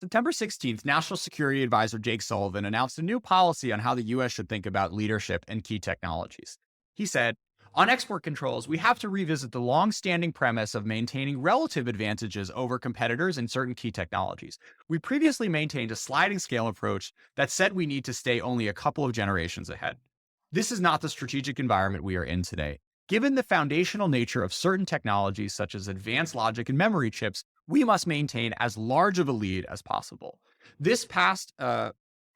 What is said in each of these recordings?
September 16th, National Security Advisor Jake Sullivan announced a new policy on how the U.S. should think about leadership and key technologies. He said, on export controls, we have to revisit the long-standing premise of maintaining relative advantages over competitors in certain key technologies. We previously maintained a sliding scale approach that said we need to stay only a couple of generations ahead. This is not the strategic environment we are in today. Given the foundational nature of certain technologies, such as advanced logic and memory chips, we must maintain as large of a lead as possible. This past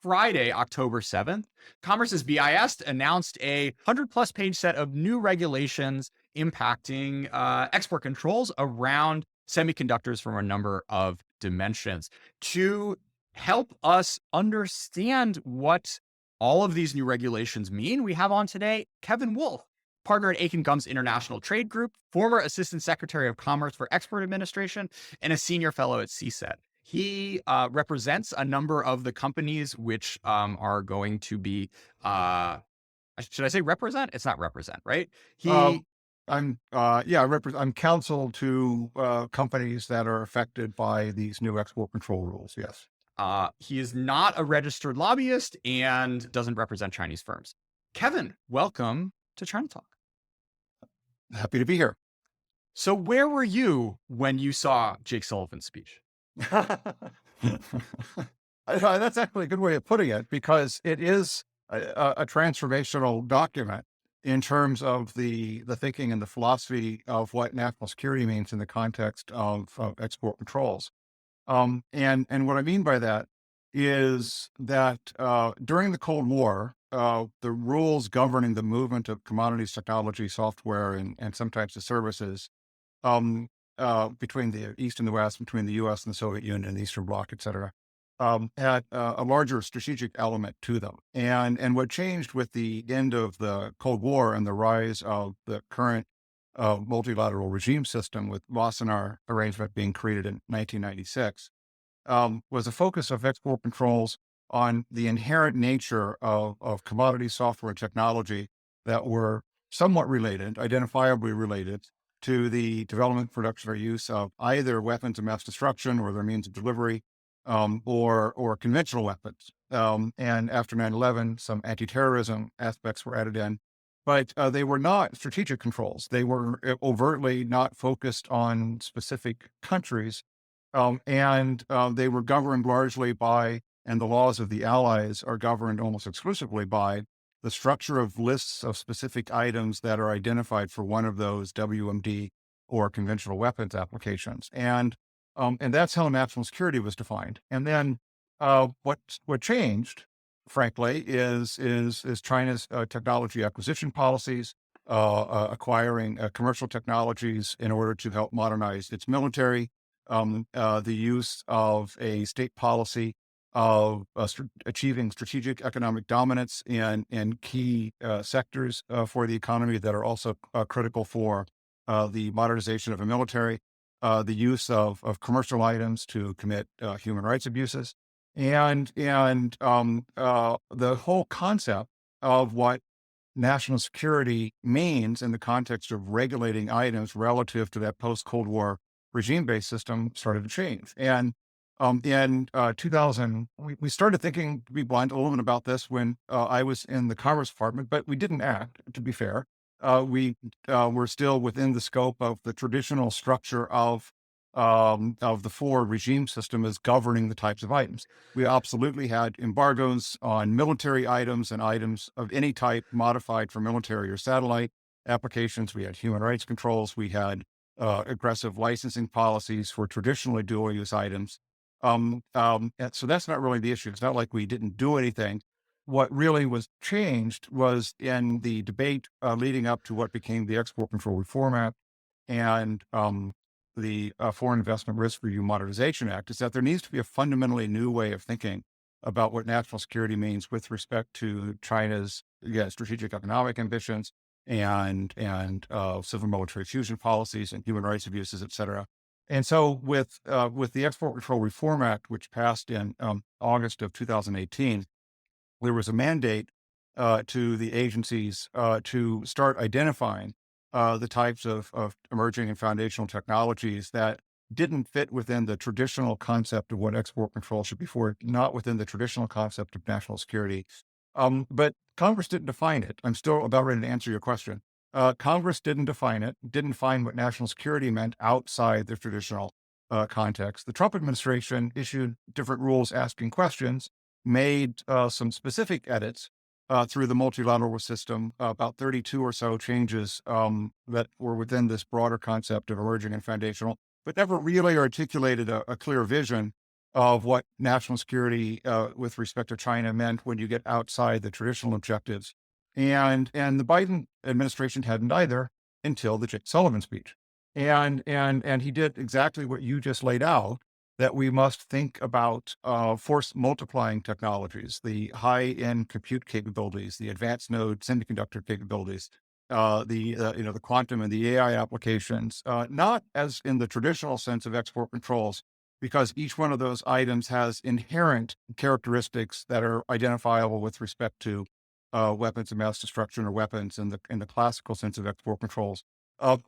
Friday, October 7th, Commerce's BIS announced a 100-plus page set of new regulations impacting export controls around semiconductors from a number of dimensions. To help us understand what all of these new regulations mean, we have on today Kevin Wolf, partner at Akin Gump's International Trade Group, former Assistant Secretary of Commerce for Export Administration, and a senior fellow at CSET. He represents a number of the companies which are going to be, should I say represent? It's not represent, right? I'm counsel to companies that are affected by these new export control rules. Yes. He is not a registered lobbyist and doesn't represent Chinese firms. Kevin, welcome to China Talk. Happy to be here. So where were you when you saw Jake Sullivan's speech? That's actually a good way of putting it, because it is a transformational document in terms of the thinking and the philosophy of what national security means in the context of export controls. And what I mean by that is that during the Cold War, the rules governing the movement of commodities, technology, software, and some types of services between the East and the West, between the U.S. and the Soviet Union and the Eastern Bloc, et cetera, had a larger strategic element to them. And what changed with the end of the Cold War and the rise of the current multilateral regime system, with Wassenaar arrangement being created in 1996, was a focus of export controls on the inherent nature of commodity, software, and technology that were somewhat related, identifiably related, to the development, production, or use of either weapons of mass destruction or their means of delivery, or conventional weapons. And after 9/11, some anti-terrorism aspects were added in, but they were not strategic controls. They were overtly not focused on specific countries, and they were governed largely by, and the laws of the Allies are governed almost exclusively by, the structure of lists of specific items that are identified for one of those WMD or conventional weapons applications. And that's how national security was defined. And then what changed, frankly, is China's technology acquisition policies, acquiring commercial technologies in order to help modernize its military, the use of a state policy of achieving strategic economic dominance in key sectors for the economy that are also critical for the modernization of a military, the use of commercial items to commit human rights abuses, and the whole concept of what national security means in the context of regulating items relative to that post-Cold War regime-based system started to change. And in 2000, we started thinking, to be blunt, a little bit about this when I was in the Commerce Department, but we didn't act, to be fair. We were still within the scope of the traditional structure of the four regime system as governing the types of items. We absolutely had embargoes on military items and items of any type modified for military or satellite applications. We had human rights controls. We had aggressive licensing policies for traditionally dual-use items. And so that's not really the issue. It's not like we didn't do anything. What really was changed was in the debate leading up to what became the Export Control Reform Act and the Foreign Investment Risk Review Modernization Act, is that there needs to be a fundamentally new way of thinking about what national security means with respect to China's strategic economic ambitions and civil military fusion policies and human rights abuses, et cetera. And so with the Export Control Reform Act, which passed in August of 2018, there was a mandate to the agencies to start identifying the types of emerging and foundational technologies that didn't fit within the traditional concept of what export control should be for, not within the traditional concept of national security. But Congress didn't define it. I'm still about ready to answer your question. Congress didn't define it, didn't define what national security meant outside the traditional context. The Trump administration issued different rules asking questions, made some specific edits through the multilateral system, about 32 or so changes that were within this broader concept of emerging and foundational, but never really articulated a clear vision of what national security with respect to China meant when you get outside the traditional objectives. And the Biden administration hadn't either until the Jake Sullivan speech. And he did exactly what you just laid out, that we must think about force multiplying technologies, the high-end compute capabilities, the advanced node semiconductor capabilities, the quantum and the AI applications, not as in the traditional sense of export controls, because each one of those items has inherent characteristics that are identifiable with respect to weapons of mass destruction or weapons in the classical sense of export controls.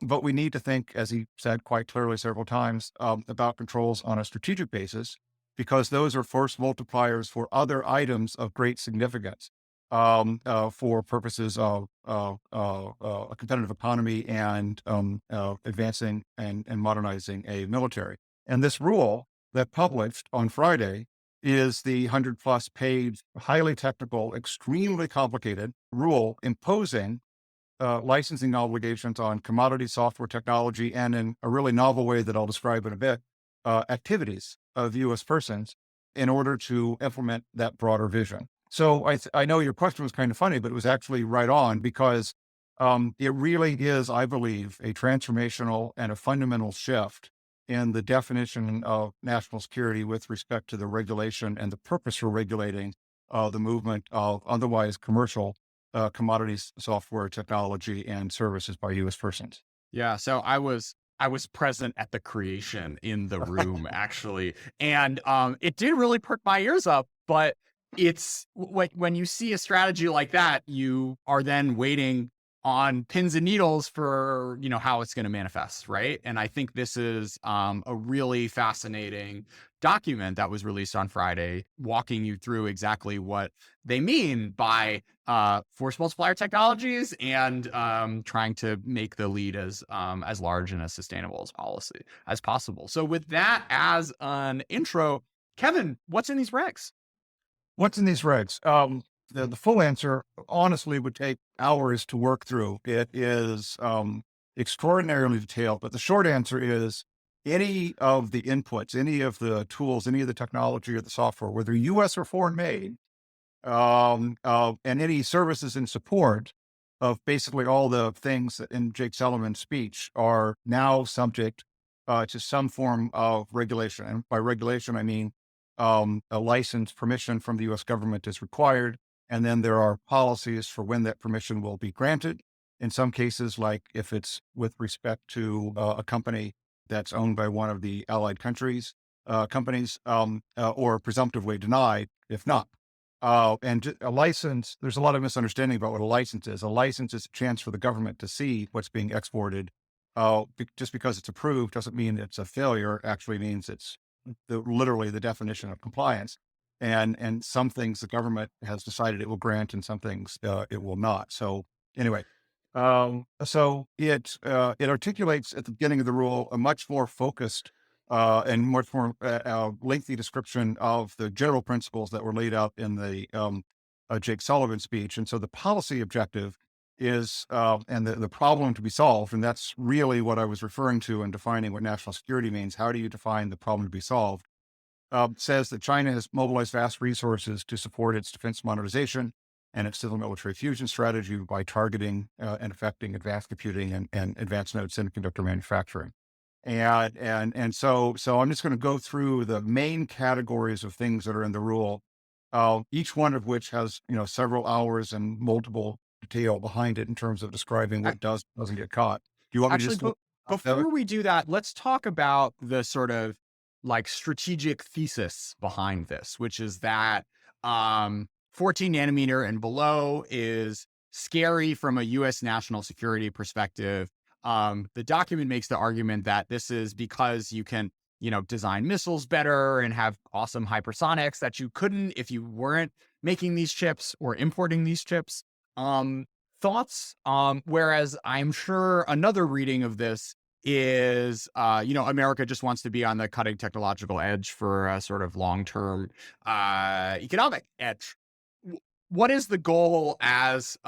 But we need to think, as he said quite clearly several times, about controls on a strategic basis, because those are force multipliers for other items of great significance for purposes of a competitive economy and advancing and modernizing a military. And this rule that published on Friday is the 100+ page, highly technical, extremely complicated rule imposing licensing obligations on commodity software technology, and in a really novel way that I'll describe in a bit, activities of U.S. persons in order to implement that broader vision. So I know your question was kind of funny, but it was actually right on, because it really is, I believe, a transformational and a fundamental shift in the definition of national security with respect to the regulation and the purpose for regulating the movement of otherwise commercial commodities, software, technology, and services by U.S. persons. Yeah, so I was present at the creation in the room actually, and it did really perk my ears up. But it's like when you see a strategy like that, you are then waiting on pins and needles for how it's going to manifest, right? And I think this is a really fascinating document that was released on Friday, walking you through exactly what they mean by force multiplier technologies and trying to make the lead as large and as sustainable as possible. So with that as an intro, Kevin, what's in these regs? What's in these regs? The full answer, honestly, would take hours to work through. It is extraordinarily detailed, but the short answer is any of the inputs, any of the tools, any of the technology or the software, whether U.S. or foreign made, and any services in support of basically all the things that in Jake Sullivan's speech are now subject to some form of regulation. And by regulation, I mean a license permission from the U.S. government is required. And then there are policies for when that permission will be granted. In some cases, like if it's with respect to a company that's owned by one of the allied countries, companies, or presumptively denied if not. A license, there's a lot of misunderstanding about what a license is. A license is a chance for the government to see what's being exported. Just because it's approved doesn't mean it's a failure. It actually means it's literally the definition of compliance. And some things the government has decided it will grant, and some things it will not. So anyway, so it articulates at the beginning of the rule a much more focused and much more lengthy description of the general principles that were laid out in the Jake Sullivan speech. And so the policy objective is and the problem to be solved, and that's really what I was referring to in defining what national security means. How do you define the problem to be solved? Says that China has mobilized vast resources to support its defense modernization and its civil military fusion strategy by targeting and affecting advanced computing and advanced node semiconductor manufacturing. And so I'm just going to go through the main categories of things that are in the rule, each one of which has several hours and multiple detail behind it in terms of describing what doesn't get caught. Do you want me to Actually, just before we do that, let's talk about the sort of like strategic thesis behind this, which is that 14 nanometer and below is scary from a U.S. national security perspective. The document makes the argument that this is because you can, design missiles better and have awesome hypersonics that you couldn't if you weren't making these chips or importing these chips. Um, Thoughts? Whereas I'm sure another reading of this is, America just wants to be on the cutting technological edge for a sort of long-term economic edge. What is the goal as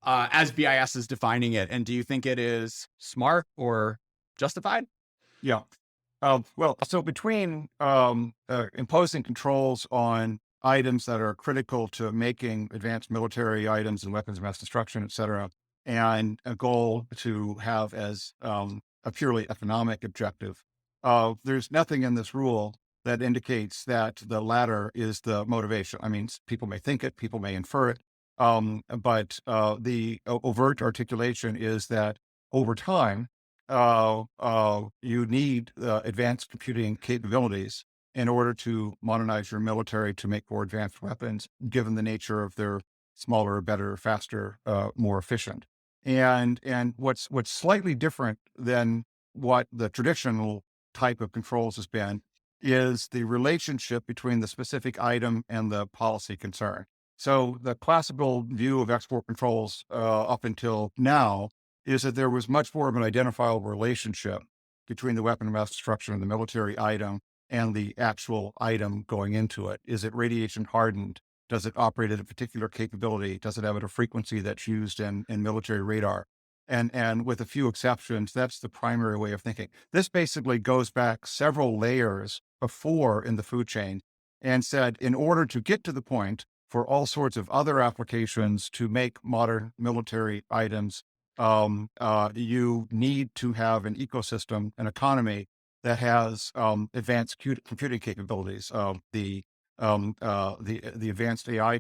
BIS is defining it, and do you think it is smart or justified? Yeah. Well, so between imposing controls on items that are critical to making advanced military items and weapons of mass destruction, et cetera, and a goal to have as a purely economic objective, there's nothing in this rule that indicates that the latter is the motivation. I mean, people may think it, people may infer it, but the overt articulation is that over time, you need advanced computing capabilities in order to modernize your military to make more advanced weapons, given the nature of their smaller, better, faster, more efficient. And what's slightly different than what the traditional type of controls has been is the relationship between the specific item and the policy concern. So the classical view of export controls up until now is that there was much more of an identifiable relationship between the weapon of mass destruction and the military item and the actual item going into it. Is it radiation hardened? Does it operate at a particular capability? Does it have a frequency that's used in military radar? And with a few exceptions, that's the primary way of thinking. This basically goes back several layers before in the food chain and said, in order to get to the point for all sorts of other applications to make modern military items, you need to have an ecosystem, an economy that has advanced computing capabilities, the advanced AI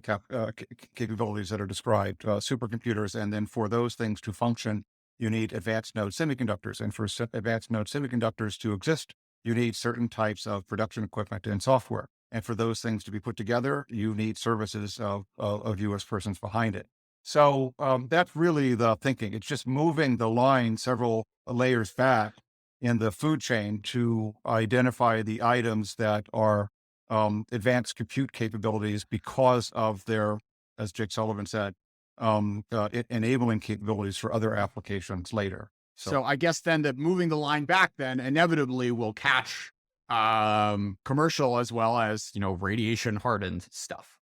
capabilities that are described, supercomputers, and then for those things to function, you need advanced node semiconductors, and for advanced node semiconductors to exist, you need certain types of production equipment and software. And for those things to be put together, you need services of U.S. persons behind it. So that's really the thinking. It's just moving the line several layers back in the food chain to identify the items that are advanced compute capabilities because of their, as Jake Sullivan said, enabling capabilities for other applications later. So I guess then that moving the line back then inevitably will catch commercial as well as, radiation hardened stuff.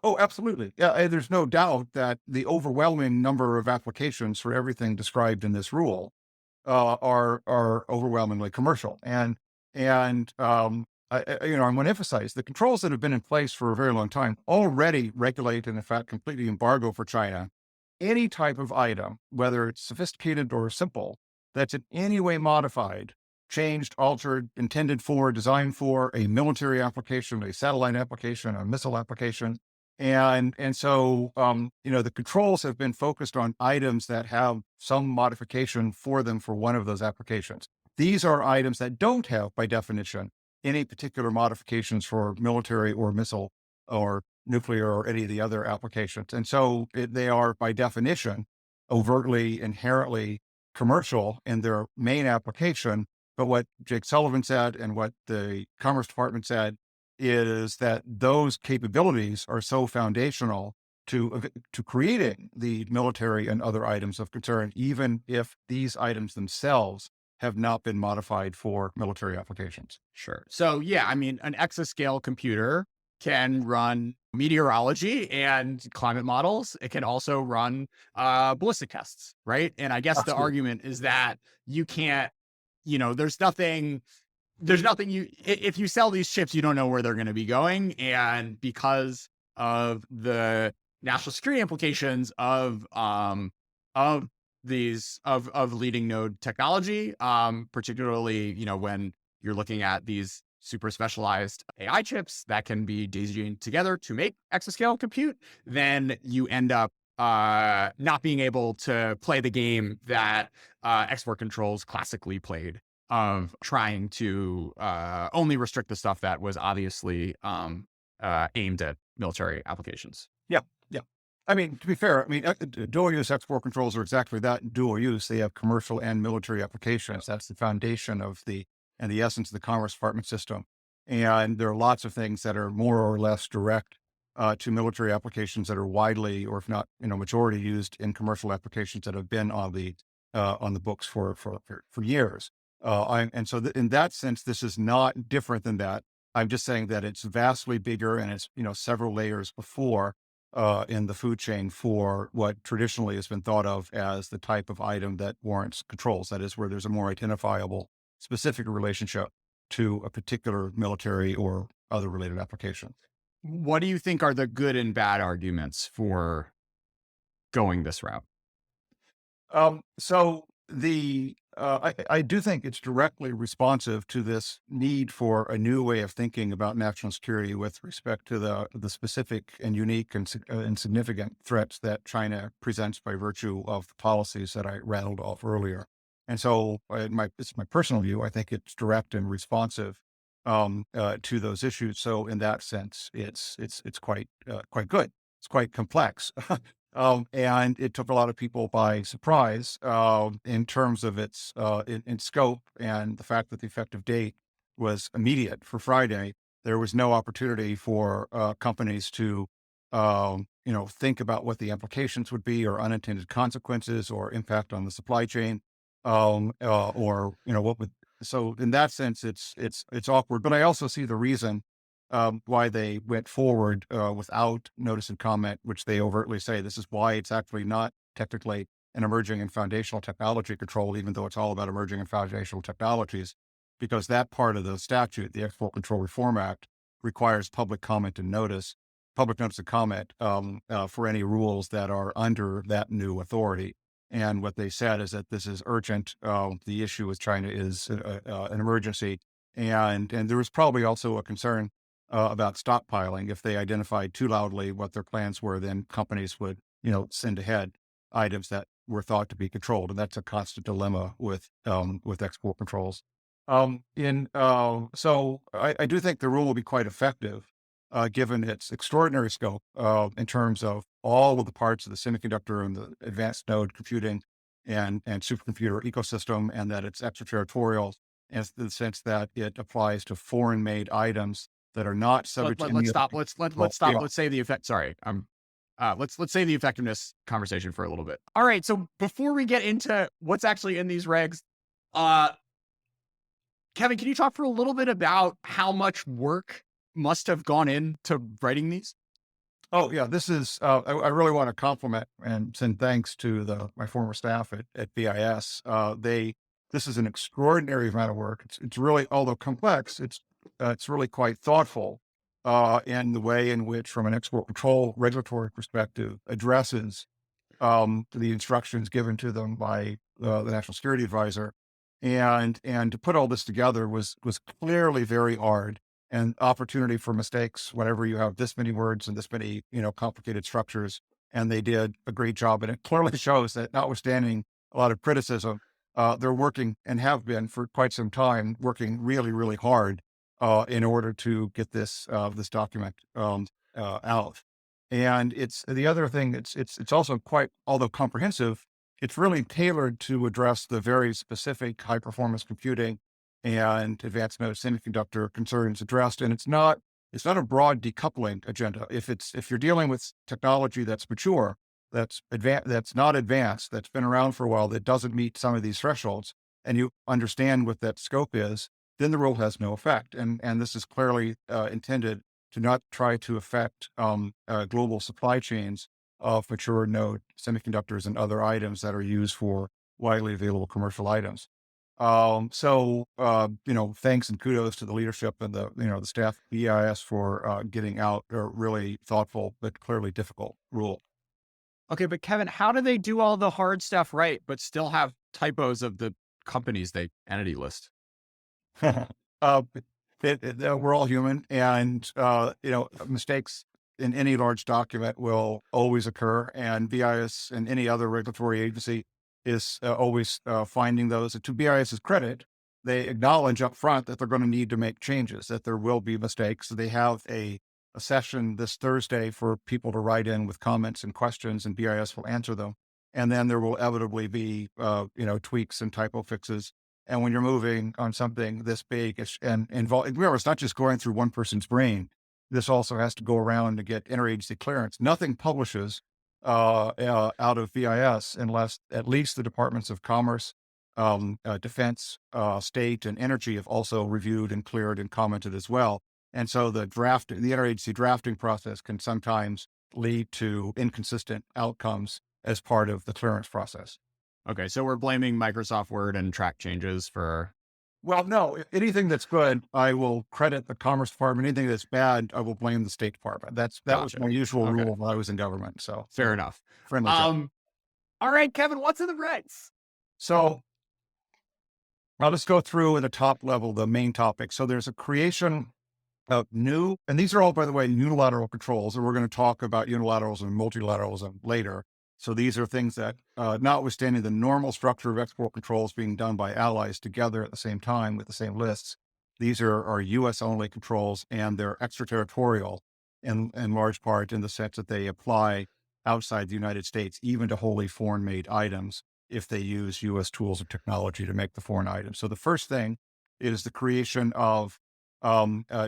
Oh, absolutely. Yeah, there's no doubt that the overwhelming number of applications for everything described in this rule are overwhelmingly commercial. I want to emphasize the controls that have been in place for a very long time already regulate and in fact completely embargo for China any type of item, whether it's sophisticated or simple, that's in any way modified, changed, altered, intended for, designed for a military application, a satellite application, a missile application. So the controls have been focused on items that have some modification for them for one of those applications. These are items that don't have, by definition, any particular modifications for military or missile or nuclear or any of the other applications. And so they are, by definition, overtly, inherently commercial in their main application. But what Jake Sullivan said and what the Commerce Department said is that those capabilities are so foundational to creating the military and other items of concern, even if these items themselves have not been modified for military applications. Sure. So yeah, I mean, an exascale computer can run meteorology and climate models. It can also run ballistic tests, right? And I guess the Absolutely. argument is that you can't, if you sell these chips, you don't know where they're going to be going. And because of the national security implications of leading node technology, particularly, when you're looking at these super specialized AI chips that can be daisy-chained together to make exascale compute, then you end up not being able to play the game that export controls classically played of trying to only restrict the stuff that was obviously aimed at military applications. Yeah. Yeah. I mean, to be fair, I mean, dual use export controls are exactly that, dual use. They have commercial and military applications. That's the foundation of and the essence of the Commerce Department system. And there are lots of things that are more or less direct to military applications that are widely, or if not, majority used in commercial applications that have been on the books for years. And so in that sense, this is not different than that. I'm just saying that it's vastly bigger and it's, several layers before in the food chain for what traditionally has been thought of as the type of item that warrants controls. That is where there's a more identifiable specific relationship to a particular military or other related application. What do you think are the good and bad arguments for going this route? So I do think it's directly responsive to this need for a new way of thinking about national security with respect to the specific and unique and significant threats that China presents by virtue of the policies that I rattled off earlier. And so, it's my personal view. I think it's direct and responsive to those issues. So, in that sense, it's quite good. It's quite complex. And it took a lot of people by surprise in terms of its in scope and the fact that the effective date was immediate for Friday. There was no opportunity for companies to think about what the implications would be, or unintended consequences, or impact on the supply chain, or what would. So in that sense, it's awkward. But I also see the reason why they went forward without notice and comment, which they overtly say this is why it's actually not technically an emerging and foundational technology control, even though it's all about emerging and foundational technologies, because that part of the statute, the Export Control Reform Act, requires public notice and comment for any rules that are under that new authority. And what they said is that this is urgent. The issue with China is an emergency. And there was probably also a concern about stockpiling. If they identified too loudly what their plans were, then companies would, send ahead items that were thought to be controlled, and that's a constant dilemma with export controls. So I do think the rule will be quite effective, given its extraordinary scope in terms of all of the parts of the semiconductor and the advanced node computing and supercomputer ecosystem, and that it's extraterritorial in the sense that it applies to foreign-made items that are not subject to Let's any stop. other Let's stop. control. Let's say the effect. Sorry, let's say the effectiveness conversation for a little bit. All right. So before we get into what's actually in these regs, uh, Kevin, can you talk for a little bit about how much work must have gone into writing these? Oh yeah, this is. I really want to compliment and send thanks to my former staff at BIS. This is an extraordinary amount of work. It's really, although complex, it's really quite thoughtful in the way in which, from an export control regulatory perspective, addresses the instructions given to them by the National Security Advisor, and to put all this together was clearly very hard, and opportunity for mistakes whenever you have this many words and this many complicated structures. And they did a great job, and it clearly shows that, notwithstanding a lot of criticism, they're working, and have been for quite some time, working really really hard in order to get this document out. And it's the other thing. It's also quite, although comprehensive, it's really tailored to address the very specific high performance computing and advanced node semiconductor concerns addressed. And it's not a broad decoupling agenda. If you're dealing with technology that's mature, that's not advanced, that's been around for a while, that doesn't meet some of these thresholds, and you understand what that scope is, then the rule has no effect. And this is clearly intended to not try to affect global supply chains of mature node semiconductors and other items that are used for widely available commercial items. Thanks and kudos to the leadership and the staff at BIS for getting out a really thoughtful but clearly difficult rule. Okay, but Kevin, how do they do all the hard stuff right, but still have typos of the companies they entity list? uh, we're all human, and mistakes in any large document will always occur, and BIS and any other regulatory agency is always finding those. And to BIS's credit, they acknowledge up front that they're going to need to make changes, that there will be mistakes. They have a a session this Thursday for people to write in with comments and questions, and BIS will answer them. And then there will inevitably be, tweaks and typo fixes. And when you're moving on something this big and involved, remember, it's not just going through one person's brain. This also has to go around to get interagency clearance. Nothing publishes out of BIS unless at least the departments of commerce, defense, state, and energy have also reviewed and cleared and commented as well. And so the interagency drafting process can sometimes lead to inconsistent outcomes as part of the clearance process. Okay, so we're blaming Microsoft Word and track changes for. Well, no, anything that's good, I will credit the Commerce Department. Anything that's bad, I will blame the State Department. That was Gotcha. my usual Okay. rule when I was in government. So Fair enough. friendly. Job. All right, Kevin, what's in the regs? So I'll just go through at the top level, the main topic. So there's a creation of new, and these are all, by the way, unilateral controls, and we're going to talk about unilaterals and multilateralism later. So these are things that, notwithstanding the normal structure of export controls being done by allies together at the same time with the same lists, these are US only controls, and they're extraterritorial in large part in the sense that they apply outside the United States, even to wholly foreign made items, if they use US tools or technology to make the foreign items. So the first thing is the creation of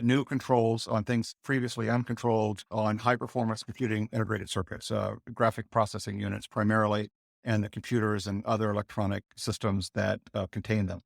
new controls on things previously uncontrolled on high performance computing integrated circuits, graphic processing units primarily, and the computers and other electronic systems that contain them.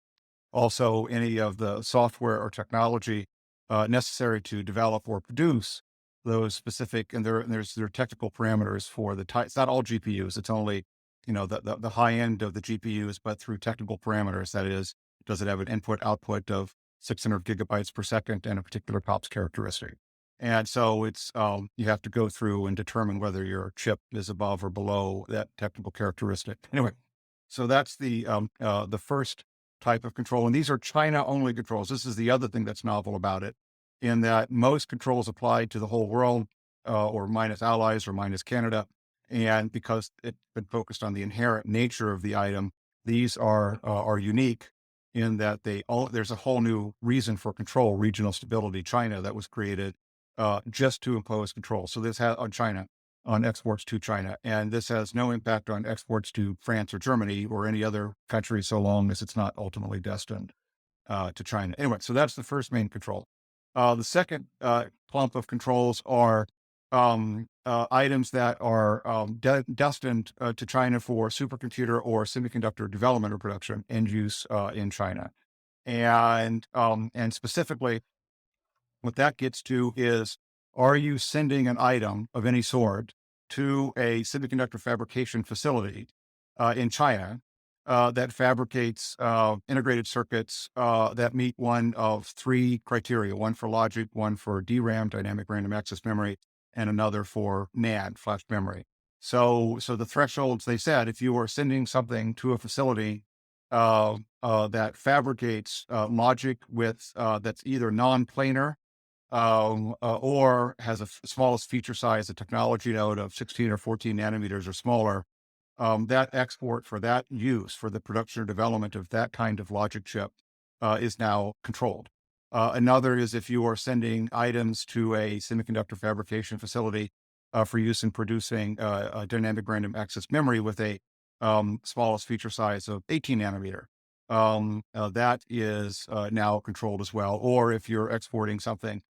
Also, any of the software or technology necessary to develop or produce those specific, and there are technical parameters for the type. It's not all GPUs. It's only, the high end of the GPUs, but through technical parameters. That is, does it have an input output of 600 gigabytes per second and a particular POPs characteristic? And so it's, you have to go through and determine whether your chip is above or below that technical characteristic. Anyway, so that's the first type of control. And these are China only controls. This is the other thing that's novel about it, in that most controls apply to the whole world, or minus allies or minus Canada. And because it's been focused on the inherent nature of the item, these are unique in that there's a whole new reason for control, regional stability, China, that was created just to impose control. So this has on exports to China, and this has no impact on exports to France or Germany or any other country, so long as it's not ultimately destined to China. Anyway, so that's the first main control. The second clump of controls are items that are destined to China for supercomputer or semiconductor development or production and use in China. And specifically, what that gets to is, are you sending an item of any sort to a semiconductor fabrication facility in China that fabricates integrated circuits that meet one of three criteria: one for logic, one for DRAM, dynamic random access memory, and another for NAND, flash memory. So the thresholds, they said, if you are sending something to a facility that fabricates logic with that's either non-planar or has a smallest feature size, a technology node of 16 or 14 nanometers or smaller, that export for that use for the production or development of that kind of logic chip is now controlled. Another is if you are sending items to a semiconductor fabrication facility for use in producing a dynamic random access memory with a smallest feature size of 18 nanometer, that is now controlled as well. Or if you're exporting something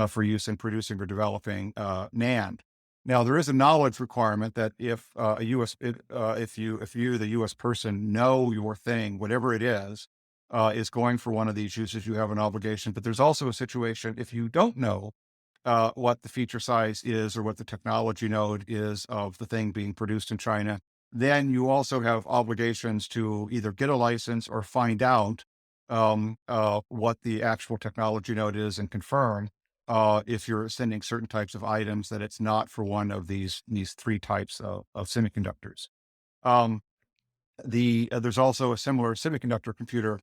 for use in producing or developing NAND. Now, there is a knowledge requirement that if if you, the U.S. person, know your thing, whatever it is going for one of these uses, you have an obligation. But there's also a situation if you don't know what the feature size is or what the technology node is of the thing being produced in China, then you also have obligations to either get a license or find out what the actual technology node is and confirm if you're sending certain types of items that it's not for one of these three types of semiconductors. There's also a similar semiconductor computer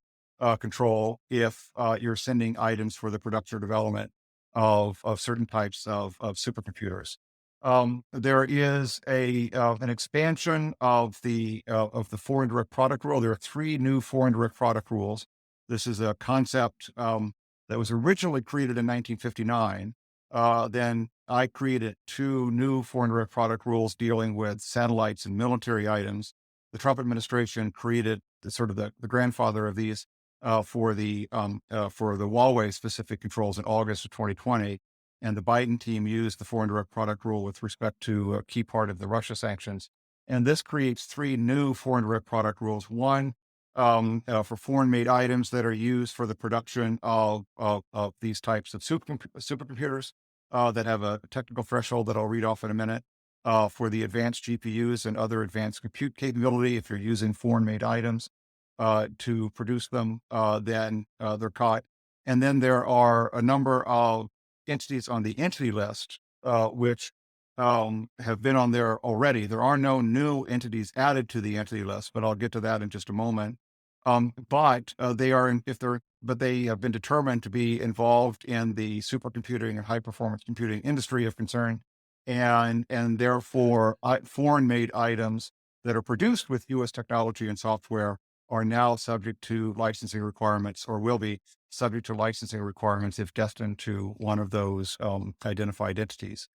control if you're sending items for the production or development of certain types of supercomputers. There is an expansion of the foreign direct product rule. There are three new foreign direct product rules. This is a concept that was originally created in 1959 then I created two new foreign direct product rules dealing with satellites and military items. The Trump administration created the grandfather of these for the Huawei specific controls in August of 2020, and the Biden team used the foreign direct product rule with respect to a key part of the Russia sanctions. And this creates three new foreign direct product rules. One for foreign-made items that are used for the production of these types of supercomputers that have a technical threshold that I'll read off in a minute. For the advanced GPUs and other advanced compute capability, if you're using foreign-made items to produce them, then they're caught. And then there are a number of entities on the entity list, which have been on there already. There are no new entities added to the entity list, but I'll get to that in just a moment. But they are, but they have been determined to be involved in the supercomputing and high performance computing industry of concern, and therefore foreign-made items that are produced with U.S. technology and software are now subject to licensing requirements, or will be subject to licensing requirements if destined to one of those identified entities.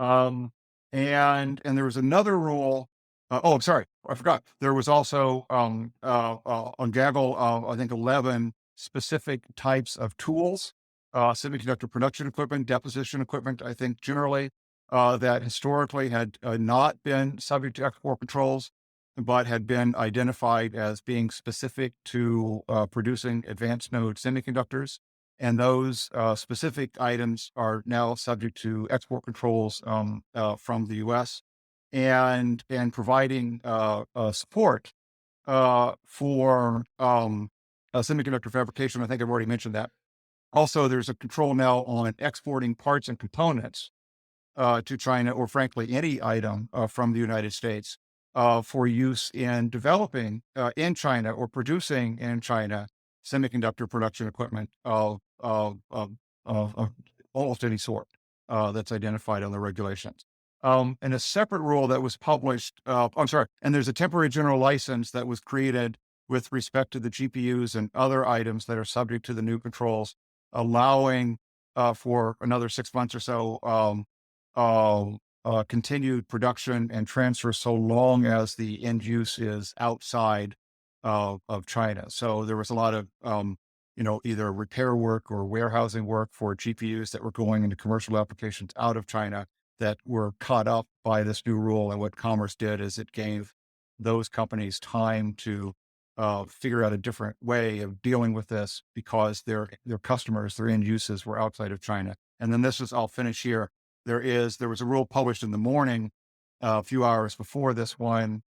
And there was another rule. Oh, I'm sorry, I forgot. There was also on Gaggle, I think 11 specific types of tools, semiconductor production equipment, deposition equipment, I think generally, that historically had not been subject to export controls, but had been identified as being specific to producing advanced node semiconductors. And those specific items are now subject to export controls from the U.S. and providing support for semiconductor fabrication. I think I've already mentioned that. Also, there's a control now on exporting parts and components to China, or frankly, any item from the United States for use in developing in China or producing in China semiconductor production equipment of almost any sort that's identified on the regulations. And a separate rule that was published, and there's a temporary general license that was created with respect to the GPUs and other items that are subject to the new controls, allowing for another 6 months or so continued production and transfer so long as the end use is outside of China. So there was a lot of, either repair work or warehousing work for GPUs that were going into commercial applications out of China that were caught up by this new rule. And what Commerce did is it gave those companies time to figure out a different way of dealing with this, because their customers, their end uses were outside of China. And then I'll finish here. There was a rule published in the morning, a few hours before this one,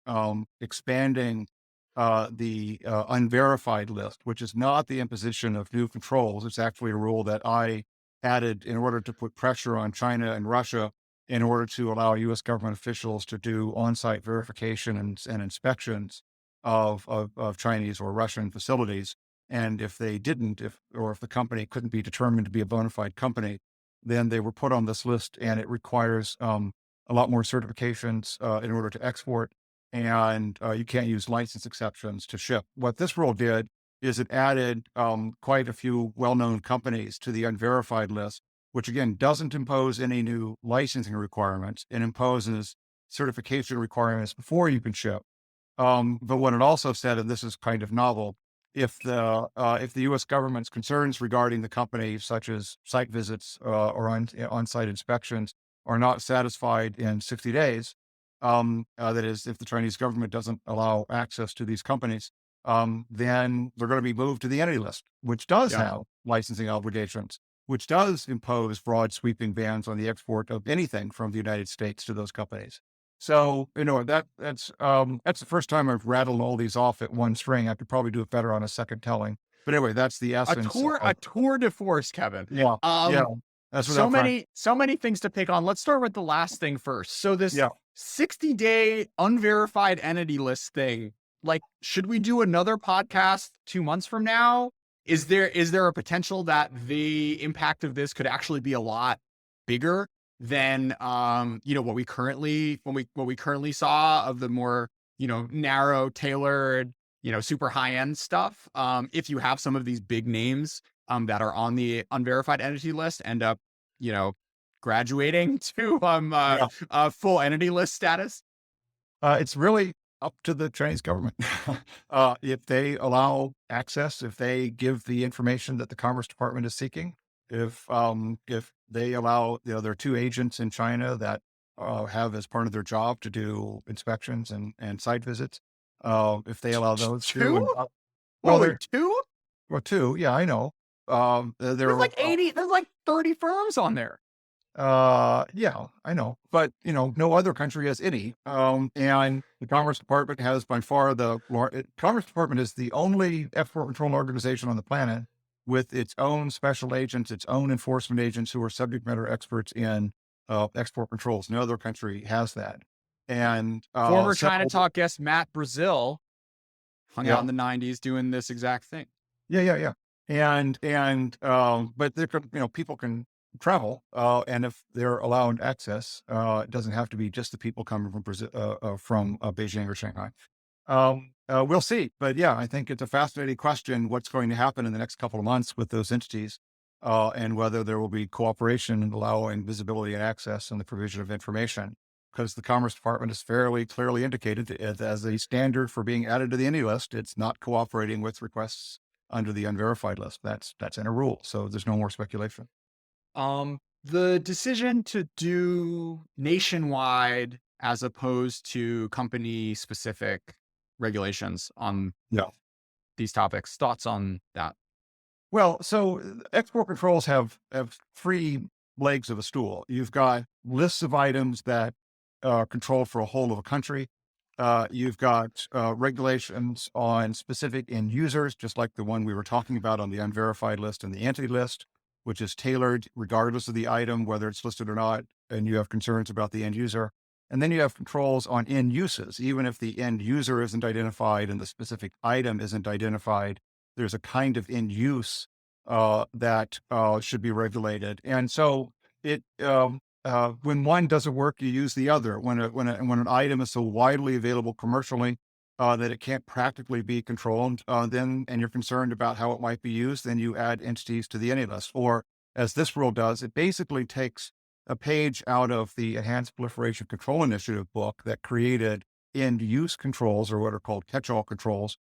expanding the unverified list, which is not the imposition of new controls. It's actually a rule that I added in order to put pressure on China and Russia in order to allow U.S. government officials to do on-site verification and inspections of Chinese or Russian facilities. And if they didn't, if the company couldn't be determined to be a bona fide company, then they were put on this list, and it requires a lot more certifications in order to export, and you can't use license exceptions to ship. What this rule did is it added quite a few well-known companies to the unverified list, which again doesn't impose any new licensing requirements. It imposes certification requirements before you can ship. But what it also said, and this is kind of novel, if the U.S. government's concerns regarding the company, such as site visits or on-site inspections, are not satisfied in 60 days, that is, if the Chinese government doesn't allow access to these companies, then they're going to be moved to the entity list, which does have licensing obligations, which does impose broad sweeping bans on the export of anything from the United States to those companies. So, that's the first time I've rattled all these off at one string. I could probably do it better on a second telling. But anyway, that's the essence. A tour de force, Kevin. Yeah. That's so many things to pick on. Let's start with the last thing first. So this 60-day unverified entity list thing, like, should we do another podcast 2 months from now? Is there a potential that the impact of this could actually be a lot bigger than what we currently saw of the more narrow, tailored, super high end stuff? If you have some of these big names that are on the unverified entity list end up graduating to Yeah. full entity list status? It's really up to the Chinese government. If they allow access, if they give the information that the Commerce Department is seeking, if they allow, there are two agents in China that have as part of their job to do inspections and site visits. If they allow those through, Two? and well, Holy they're two? well, two, yeah, I know. There's They're like 80, there's like 30 firms on there. yeah, I know, but no other country has any. And the Commerce Department has by far Commerce Department is the only export control organization on the planet with its own special agents, its own enforcement agents who are subject matter experts in export controls. No other country has that. And Former so China Talk guest Matt Brazil hung out yeah, in the 90s doing this exact thing. yeah. But there could, people can travel, and if they're allowed access, it doesn't have to be just the people coming from Brazil, from Beijing or Shanghai. We'll see, but yeah, I think it's a fascinating question. What's going to happen in the next couple of months with those entities, and whether there will be cooperation in allowing visibility and access and the provision of information. Because the Commerce Department has fairly clearly indicated it as a standard for being added to the any list. It's not cooperating with requests under the unverified list. That's in a rule. So there's no more speculation. The decision to do nationwide as opposed to company specific regulations on Yeah. these topics. Thoughts on that? Well, so export controls have three legs of a stool. You've got lists of items that are controlled for a whole of a country. You've got regulations on specific end users, just like the one we were talking about on the unverified list and the entity list, which is tailored regardless of the item, whether it's listed or not. And you have concerns about the end user. And then you have controls on end uses, even if the end user isn't identified and the specific item isn't identified. There's a kind of end use that should be regulated. And so when one doesn't work, you use the other. When an item is so widely available commercially that it can't practically be controlled, then and you're concerned about how it might be used, then you add entities to the any list. Or as this rule does, it basically takes a page out of the Enhanced Proliferation Control Initiative book that created end use controls, or what are called catch-all controls,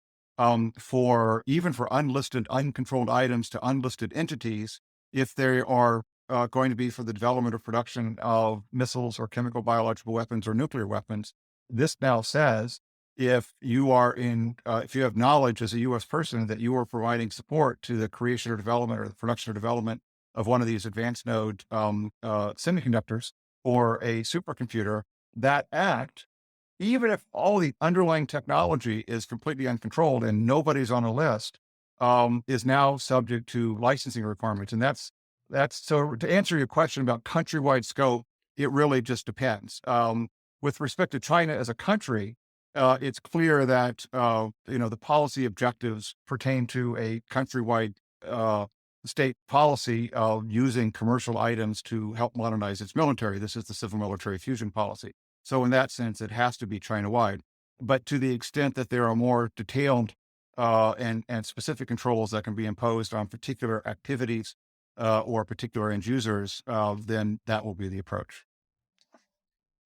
for unlisted, uncontrolled items to unlisted entities, if they are going to be for the development or production of missiles or chemical, biological weapons or nuclear weapons. This now says if you have knowledge as a U.S. person that you are providing support to the creation or development or the production or development of one of these advanced node semiconductors or a supercomputer, that act, even if all the underlying technology is completely uncontrolled and nobody's on a list, is now subject to licensing requirements. And that's so to answer your question about countrywide scope, it really just depends. With respect to China as a country, it's clear that, the policy objectives pertain to a countrywide state policy of using commercial items to help modernize its military. This is the civil military fusion policy. So in that sense, it has to be China-wide. But to the extent that there are more detailed and specific controls that can be imposed on particular activities or particular end users, then that will be the approach.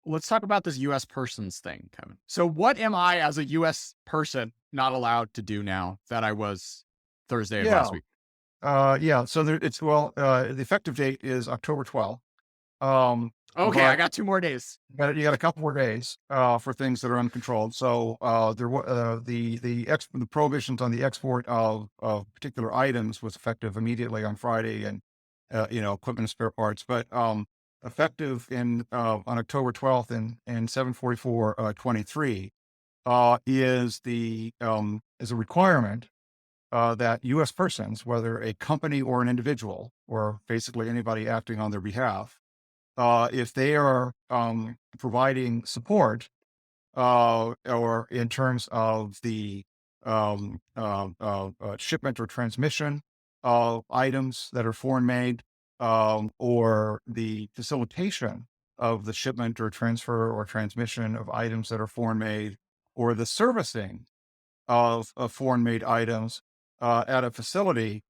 Let's talk about this US persons thing, Kevin. So what am I as a US person not allowed to do now that I was Thursday of Yeah. last week? Yeah. So the effective date is October 12th. Okay, I But got 2 more days. you got a couple more days for things that are uncontrolled. So the prohibitions on the export of particular items was effective immediately on Friday, and equipment and spare parts. But effective on October 12th and 7/44/23 is a requirement that U.S. persons, whether a company or an individual, or basically anybody acting on their behalf, if they are providing support or in terms of the shipment or transmission of items that are foreign made, or the facilitation of the shipment or transfer or transmission of items that are foreign made, or the servicing of foreign made items at a facility,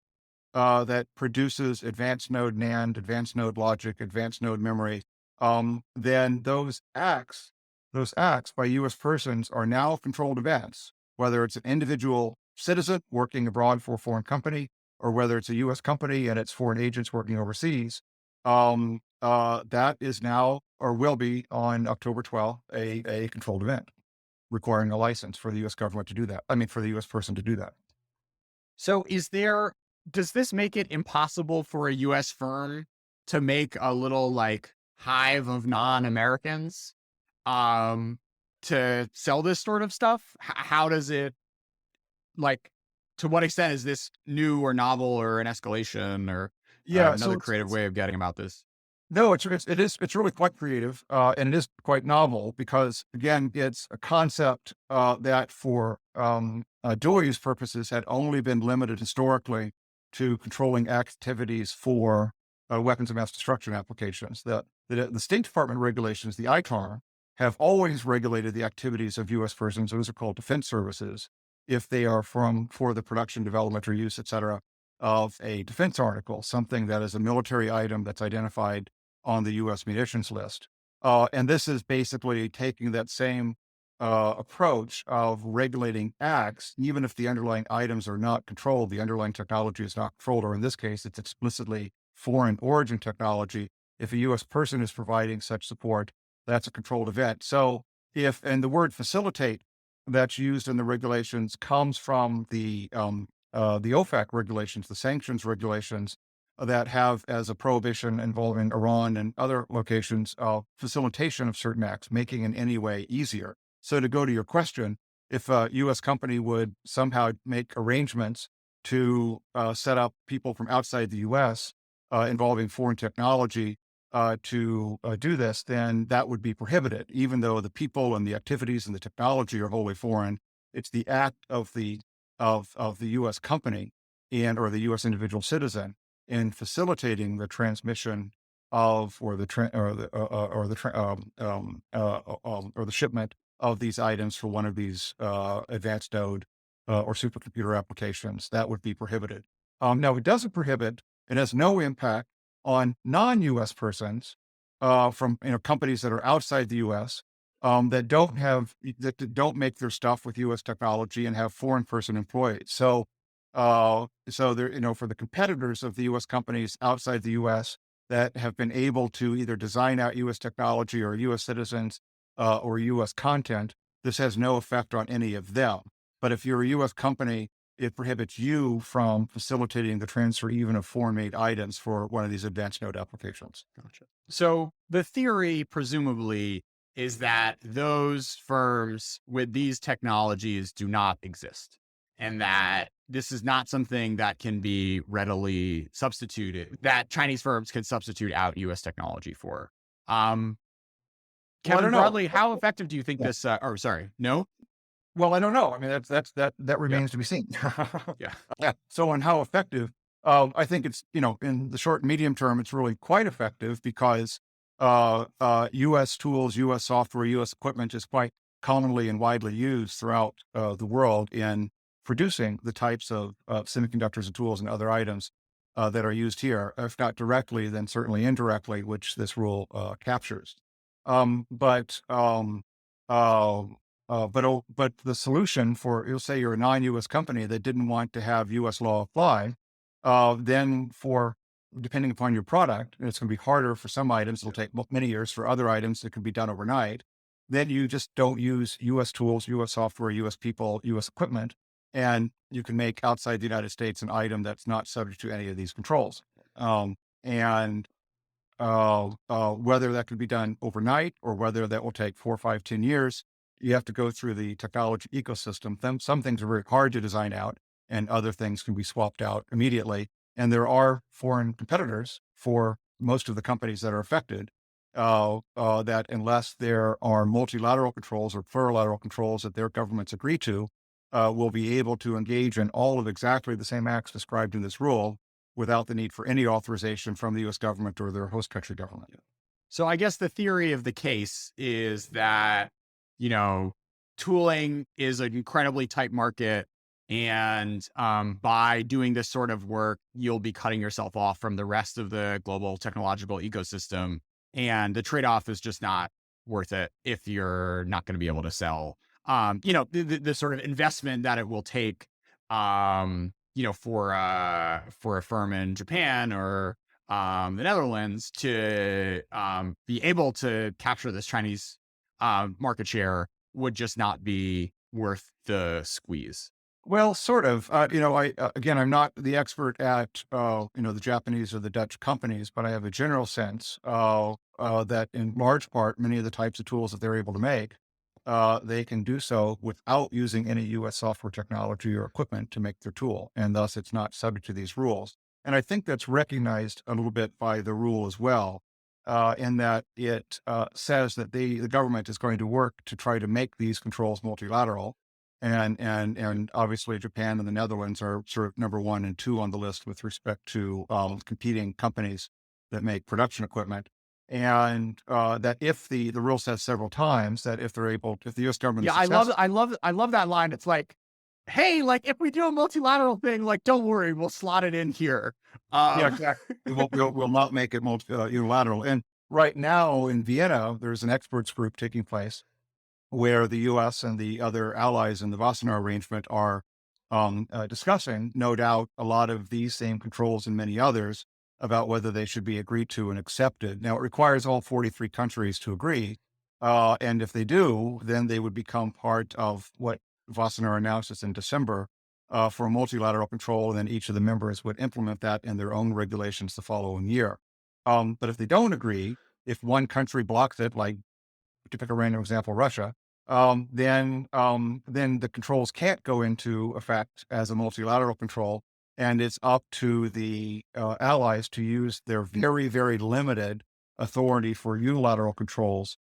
that produces advanced node NAND, advanced node logic, advanced node memory, then those acts by U.S. persons are now controlled events, whether it's an individual citizen working abroad for a foreign company, or whether it's a U.S. company and its foreign agents working overseas. That is now or will be on October 12th a controlled event requiring a license for the U.S. government to do that. I mean, for the U.S. person to do that. So does this make it impossible for a US firm to make a little like hive of non-Americans um to sell this sort of stuff? How does it like to what extent is this new or novel or an escalation or Yeah, so another creative way of getting about this? no, it's really quite creative, and it is quite novel because again, it's a concept that for dual use purposes had only been limited historically to controlling activities for weapons of mass destruction applications. The State Department regulations, the ITAR, have always regulated the activities of U.S. persons. Those are called defense services if they are for the production, development, or use, et cetera, of a defense article, something that is a military item that's identified on the U.S. munitions list. And this is basically taking that same approach of regulating acts, even if the underlying items are not controlled, the underlying technology is not controlled, or in this case, it's explicitly foreign origin technology. If a U.S. person is providing such support, that's a controlled event. So and the word facilitate that's used in the regulations comes from the OFAC regulations, the sanctions regulations that have as a prohibition involving Iran and other locations of facilitation of certain acts, making in any way easier. So to go to your question, if a U.S. company would somehow make arrangements to set up people from outside the U.S. Involving foreign technology to do this, then that would be prohibited, even though the people and the activities and the technology are wholly foreign. It's the act of the U.S. company or the U.S. individual citizen in facilitating the transmission of or the shipment of these items for one of these advanced node or supercomputer applications. That would be prohibited. Now, it doesn't prohibit. It has no impact on non-U.S. persons from companies that are outside the U.S. That don't make their stuff with U.S. technology and have foreign person employees. So there, for the competitors of the U.S. companies outside the U.S. that have been able to either design out U.S. technology or U.S. citizens or U.S. content, this has no effect on any of them. But if you're a U.S. company, it prohibits you from facilitating the transfer even of foreign-made items for one of these advanced node applications. Gotcha. So the theory, presumably, is that those firms with these technologies do not exist, and that this is not something that can be readily substituted, that Chinese firms can substitute out U.S. technology for. Well, I Kevin, don't know. broadly, how effective do you think Yeah. this, sorry, no? Well, I don't know. I mean, that remains to be seen. Yeah. Yeah. So on how effective, I think it's, in the short and medium term, it's really quite effective because U.S. tools, U.S. software, U.S. equipment is quite commonly and widely used throughout the world in producing the types of semiconductors and tools and other items that are used here, if not directly, then certainly indirectly, which this rule captures. But the solution for, you'll say you're a non-U.S. company that didn't want to have U.S. law apply, then depending upon your product, and it's going to be harder for some items, it'll take many years. For other items, it can be done overnight. Then you just don't use U.S. tools, U.S. software, U.S. people, U.S. equipment, and you can make outside the United States an item that's not subject to any of these controls. And whether that can be done overnight or whether that will take 4, 5, 10 years, you have to go through the technology ecosystem. Some things are very hard to design out and other things can be swapped out immediately. And there are foreign competitors for most of the companies that are affected, that unless there are multilateral controls or plurilateral controls that their governments agree to, will be able to engage in all of exactly the same acts described in this rule without the need for any authorization from the U.S. government or their host country government. So I guess the theory of the case is that, tooling is an incredibly tight market And by doing this sort of work, you'll be cutting yourself off from the rest of the global technological ecosystem. And the trade-off is just not worth it if you're not going to be able to sell. The sort of investment that it will take, for a firm in Japan or the Netherlands to be able to capture this Chinese market share would just not be worth the squeeze. Well, sort of. Again, I'm not the expert at the Japanese or the Dutch companies, but I have a general sense that in large part, many of the types of tools that they're able to make, they can do so without using any U.S. software technology or equipment to make their tool, and thus it's not subject to these rules. And I think that's recognized a little bit by the rule as well, in that it says that the government is going to work to try to make these controls multilateral. And obviously Japan and the Netherlands are sort of number 1 and 2 on the list with respect to competing companies that make production equipment. And that if the rule says several times that if the U.S. government is Yeah, successful, I love that line. It's like, hey, like if we do a multilateral thing, like don't worry, we'll slot it in here. yeah, Um, exactly, we'll not make it unilateral. And right now in Vienna, there's an experts group taking place where the U.S. and the other allies in the Wassenaar arrangement are discussing, no doubt, a lot of these same controls and many others about whether they should be agreed to and accepted. Now, it requires all 43 countries to agree. And if they do, then they would become part of what Wassenaar announces in December for a multilateral control. And then each of the members would implement that in their own regulations the following year. But if they don't agree, if one country blocks it, like to pick a random example, Russia, then the controls can't go into effect as a multilateral control, and it's up to the allies to use their very, very limited authority for unilateral controls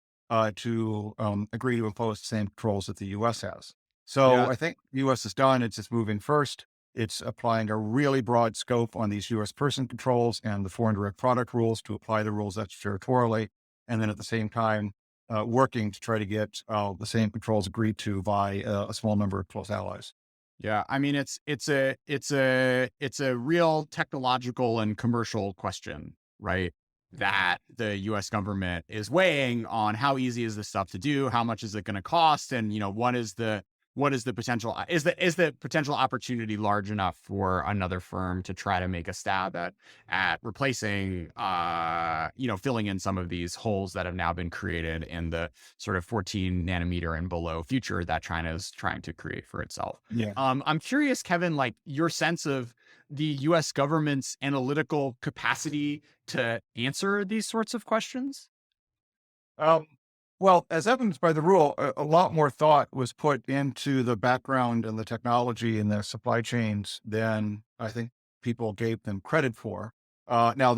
to agree to impose the same controls that the U.S. has. So yeah, I think the U.S. is done. It's just moving first. It's applying a really broad scope on these U.S. person controls and the foreign direct product rules to apply the rules extraterritorially. And then at the same time, working to try to get the same controls agreed to by a small number of close allies. yeah. I mean, it's a real technological and commercial question, right? That the U.S. government is weighing on how easy is this stuff to do, how much is it going to cost, and what is the potential is the potential opportunity large enough for another firm to try to make a stab at replacing filling in some of these holes that have now been created in the sort of 14 nanometer and below future that China is trying to create for itself. Yeah. I'm curious, Kevin, like your sense of the U.S. government's analytical capacity to answer these sorts of questions. Um, well, as evidenced by the rule, a lot more thought was put into the background and the technology and the supply chains than I think people gave them credit for. Now,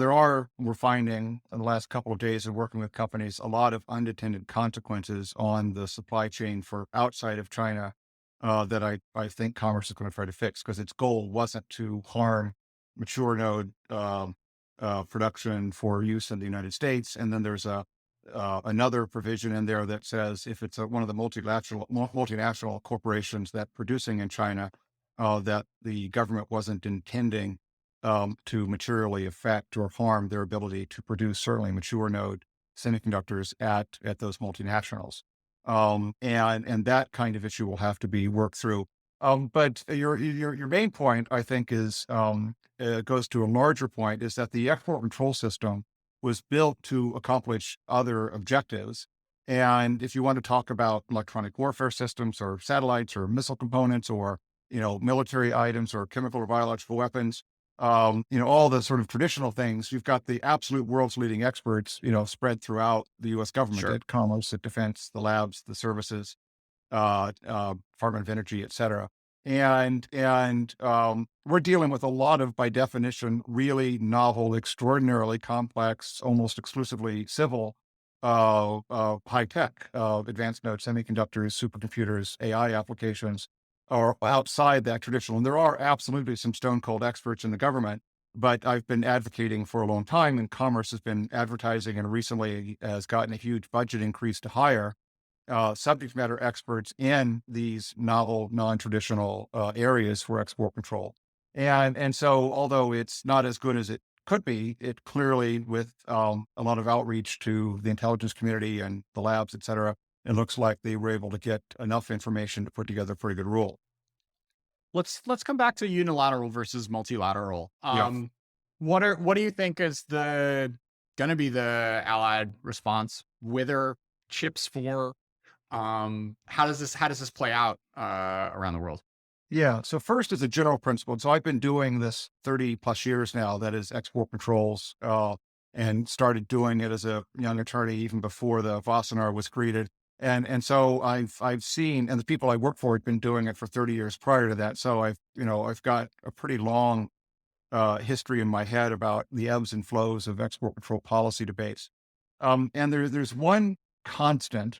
we're finding in the last couple of days of working with companies, a lot of unintended consequences on the supply chain for outside of China that I think Commerce is going to try to fix because its goal wasn't to harm mature node production for use in the United States. And then there's another provision in there that says if it's one of the multinational corporations that producing in China, that the government wasn't intending to materially affect or harm their ability to produce certainly mature node semiconductors at those multinationals. And that kind of issue will have to be worked through. But your main point, I think, is goes to a larger point, is that the export control system was built to accomplish other objectives. And if you want to talk about electronic warfare systems or satellites or missile components or, military items or chemical or biological weapons, all the sort of traditional things, you've got the absolute world's leading experts, spread throughout the U.S. government Sure. at Commerce, at Defense, the labs, the services, Department of Energy, et cetera. And we're dealing with a lot of, by definition, really novel, extraordinarily complex, almost exclusively civil, high tech, advanced node semiconductors, supercomputers, AI applications are outside that traditional. And there are absolutely some stone cold experts in the government, but I've been advocating for a long time, and Commerce has been advertising and recently has gotten a huge budget increase to hire subject matter experts in these novel, non-traditional areas for export control. And so, although it's not as good as it could be, it clearly, with a lot of outreach to the intelligence community and the labs, et cetera, it looks like they were able to get enough information to put together a pretty good rule. Let's come back to unilateral versus multilateral. Yeah. What do you think is the gonna be the Allied response? Whither chips for? How does this play out around the world? Yeah. So first, as a general principle, so I've been doing this 30 plus years now, that is export controls, and started doing it as a young attorney even before the Wassenaar was created. And so I've seen, and the people I work for had been doing it for 30 years prior to that. So I've got a pretty long history in my head about the ebbs and flows of export control policy debates. And there's one constant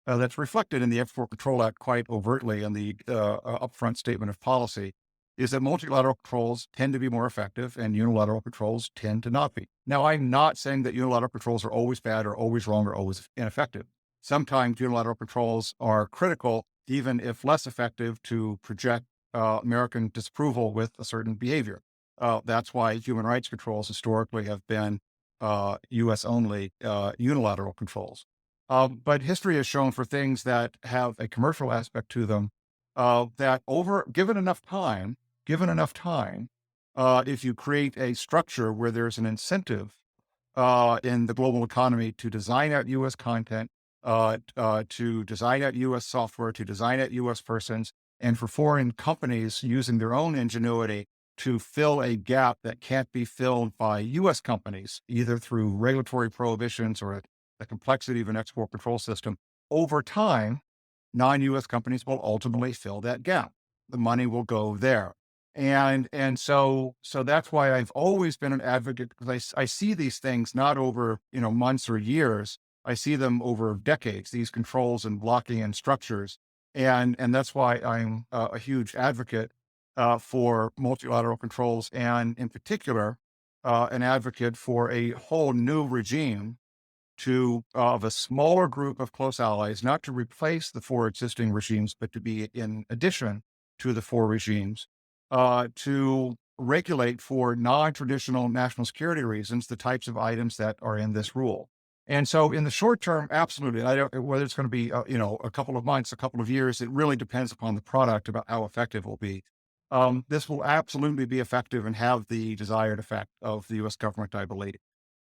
that's reflected in the Export Control Act quite overtly in the upfront statement of policy, is that multilateral controls tend to be more effective and unilateral controls tend to not be. Now, I'm not saying that unilateral controls are always bad or always wrong or always ineffective. Sometimes unilateral controls are critical, even if less effective, to project American disapproval with a certain behavior. That's why human rights controls historically have been US only unilateral controls. But history has shown for things that have a commercial aspect to them, that given enough time, if you create a structure where there's an incentive in the global economy to design out US content, to design out US software, to design out US persons, and for foreign companies using their own ingenuity to fill a gap that can't be filled by US companies, either through regulatory prohibitions or the complexity of an export control system, over time, non-US companies will ultimately fill that gap. The money will go there. And so that's why I've always been an advocate, because I see these things not over, months or years. I see them over decades, these controls and blocking and structures. And that's why I'm a huge advocate for multilateral controls, and in particular, an advocate for a whole new regime of a smaller group of close allies, not to replace the four existing regimes, but to be in addition to the four regimes, to regulate for non-traditional national security reasons the types of items that are in this rule. And so, in the short term, absolutely. I don't whether it's going to be a couple of months, a couple of years. It really depends upon the product about how effective it will be. This will absolutely be effective and have the desired effect of the U.S. government, I believe.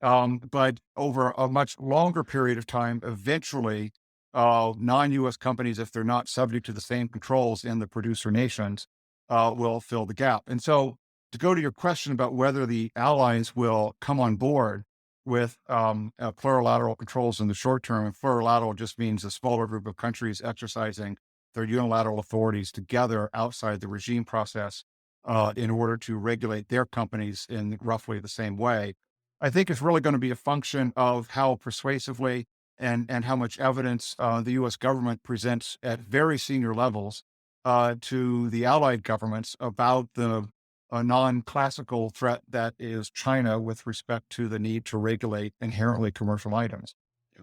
But over a much longer period of time, eventually, non-US companies, if they're not subject to the same controls in the producer nations, will fill the gap. And so, to go to your question about whether the allies will come on board with plurilateral controls in the short term, and plurilateral just means a smaller group of countries exercising their unilateral authorities together outside the regime process in order to regulate their companies in roughly the same way. I think it's really going to be a function of how persuasively and how much evidence the U.S. government presents at very senior levels to the allied governments about the non-classical threat that is China with respect to the need to regulate inherently commercial items.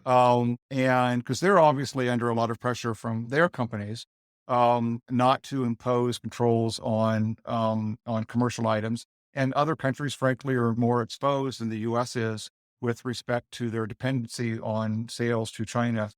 And because they're obviously under a lot of pressure from their companies not to impose controls on commercial items. And other countries, frankly, are more exposed than the U.S. is with respect to their dependency on sales to China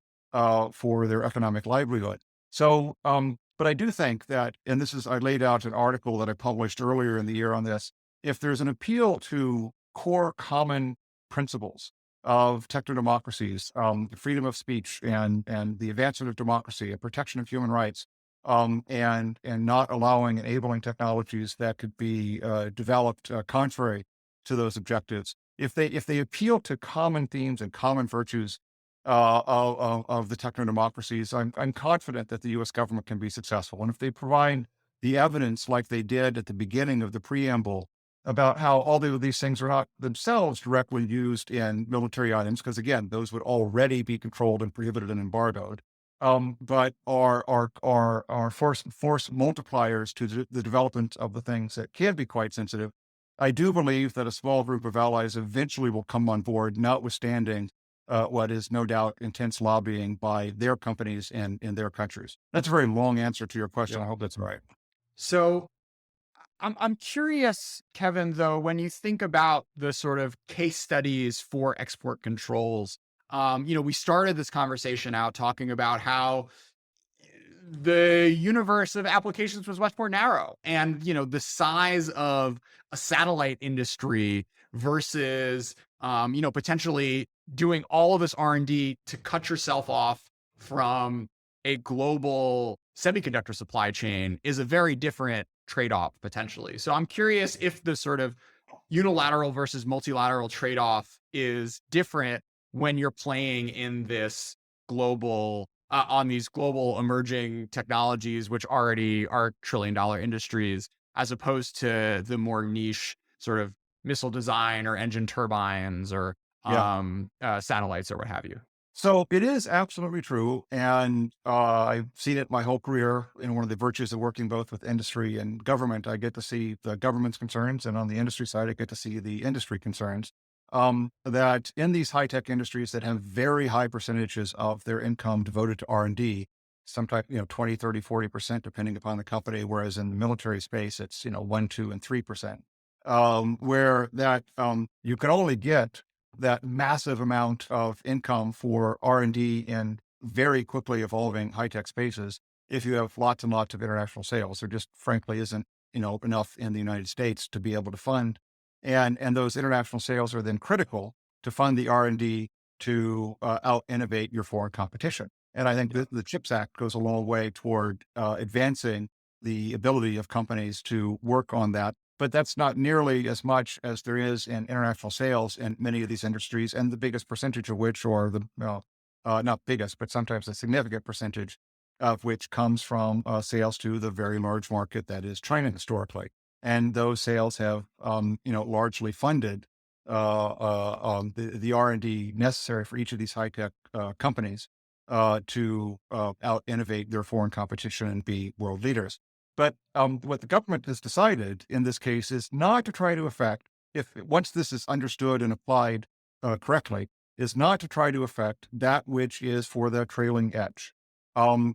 for their economic livelihood. So, but I do think that, and I laid out an article that I published earlier in the year on this, if there's an appeal to core common principles of techno-democracies, freedom of speech and the advancement of democracy and protection of human rights, and not allowing enabling technologies that could be developed contrary to those objectives. If they appeal to common themes and common virtues of the techno democracies, I'm confident that the U.S. government can be successful. And if they provide the evidence like they did at the beginning of the preamble about how all of these things are not themselves directly used in military items, because again, those would already be controlled and prohibited and embargoed, but are force multipliers to the development of the things that can be quite sensitive. I do believe that a small group of allies eventually will come on board, notwithstanding what is no doubt intense lobbying by their companies and in their countries. That's a very long answer to your question. Yeah. I hope that's right. So I'm curious, Kevin, though, when you think about the sort of case studies for export controls, we started this conversation out talking about how the universe of applications was much more narrow, and the size of a satellite industry versus potentially doing all of this R&D to cut yourself off from a global semiconductor supply chain is a very different trade-off potentially. So I'm curious if the sort of unilateral versus multilateral trade-off is different when you're playing in this global on these global emerging technologies, which already are trillion-dollar industries, as opposed to the more niche sort of missile design or engine turbines or Yeah. satellites or what have you. So it is absolutely true. And I've seen it my whole career. In one of the virtues of working both with industry and government, I get to see the government's concerns. And on the industry side, I get to see the industry concerns. That in these high tech industries that have very high percentages of their income devoted to R&D, sometimes, 20, 30, 40%, depending upon the company. Whereas in the military space, it's, 1, 2, and 3%. Where that you can only get that massive amount of income for R&D in very quickly evolving high-tech spaces if you have lots and lots of international sales. There just frankly isn't, enough in the United States to be able to fund. And those international sales are then critical to fund the R&D to out innovate your foreign competition. And I think Yeah. the CHIPS Act goes a long way toward advancing the ability of companies to work on that, but that's not nearly as much as there is in international sales in many of these industries, and the biggest percentage of which, or the not biggest, but sometimes a significant percentage of which comes from sales to the very large market that is China historically. And those sales have, largely funded the R&D necessary for each of these high tech companies to out innovate their foreign competition and be world leaders. But what the government has decided in this case is not to try to affect, if once this is understood and applied correctly, is not to try to affect that which is for the trailing edge. And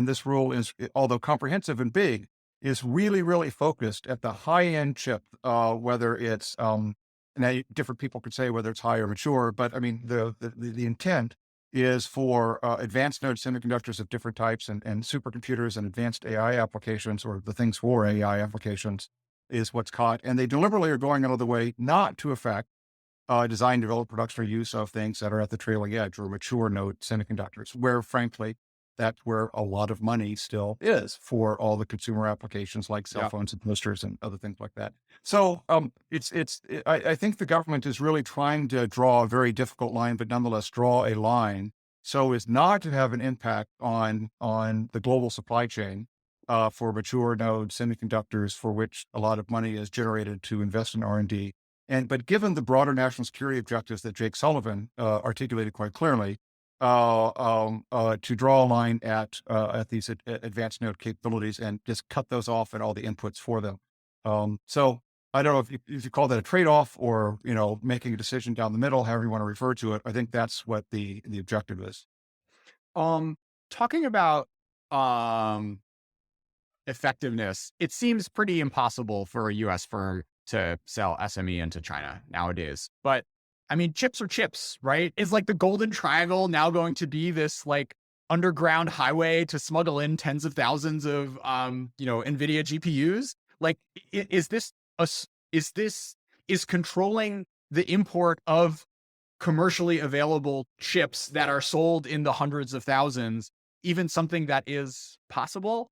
this rule is, although comprehensive and big, is really, really focused at the high end chip, whether it's, now different people could say whether it's high or mature, but I mean, the intent is for advanced node semiconductors of different types and supercomputers and advanced AI applications, or the things for AI applications, is what's caught. And they deliberately are going out of the way not to affect design, develop, production, or use of things that are at the trailing edge or mature node semiconductors, where frankly, that's where a lot of money still is for all the consumer applications like cell Yeah. phones and toasters and other things like that. So I think the government is really trying to draw a very difficult line, but nonetheless draw a line so as not to have an impact on the global supply chain for mature node semiconductors, for which a lot of money is generated to invest in R&D. But given the broader national security objectives that Jake Sullivan articulated quite clearly, to draw a line at these advanced node capabilities and just cut those off and all the inputs for them. So I don't know if you call that a trade-off or, making a decision down the middle, however you want to refer to it. I think that's what the objective is. Um, Talking about um effectiveness, it seems pretty impossible for a US firm to sell SME into China nowadays. But I mean, chips are chips, right? Is like the Golden Triangle now going to be this like underground highway to smuggle in tens of thousands of NVIDIA GPUs? Like, is this is this is controlling the import of commercially available chips that are sold in the hundreds of thousands even something that is possible?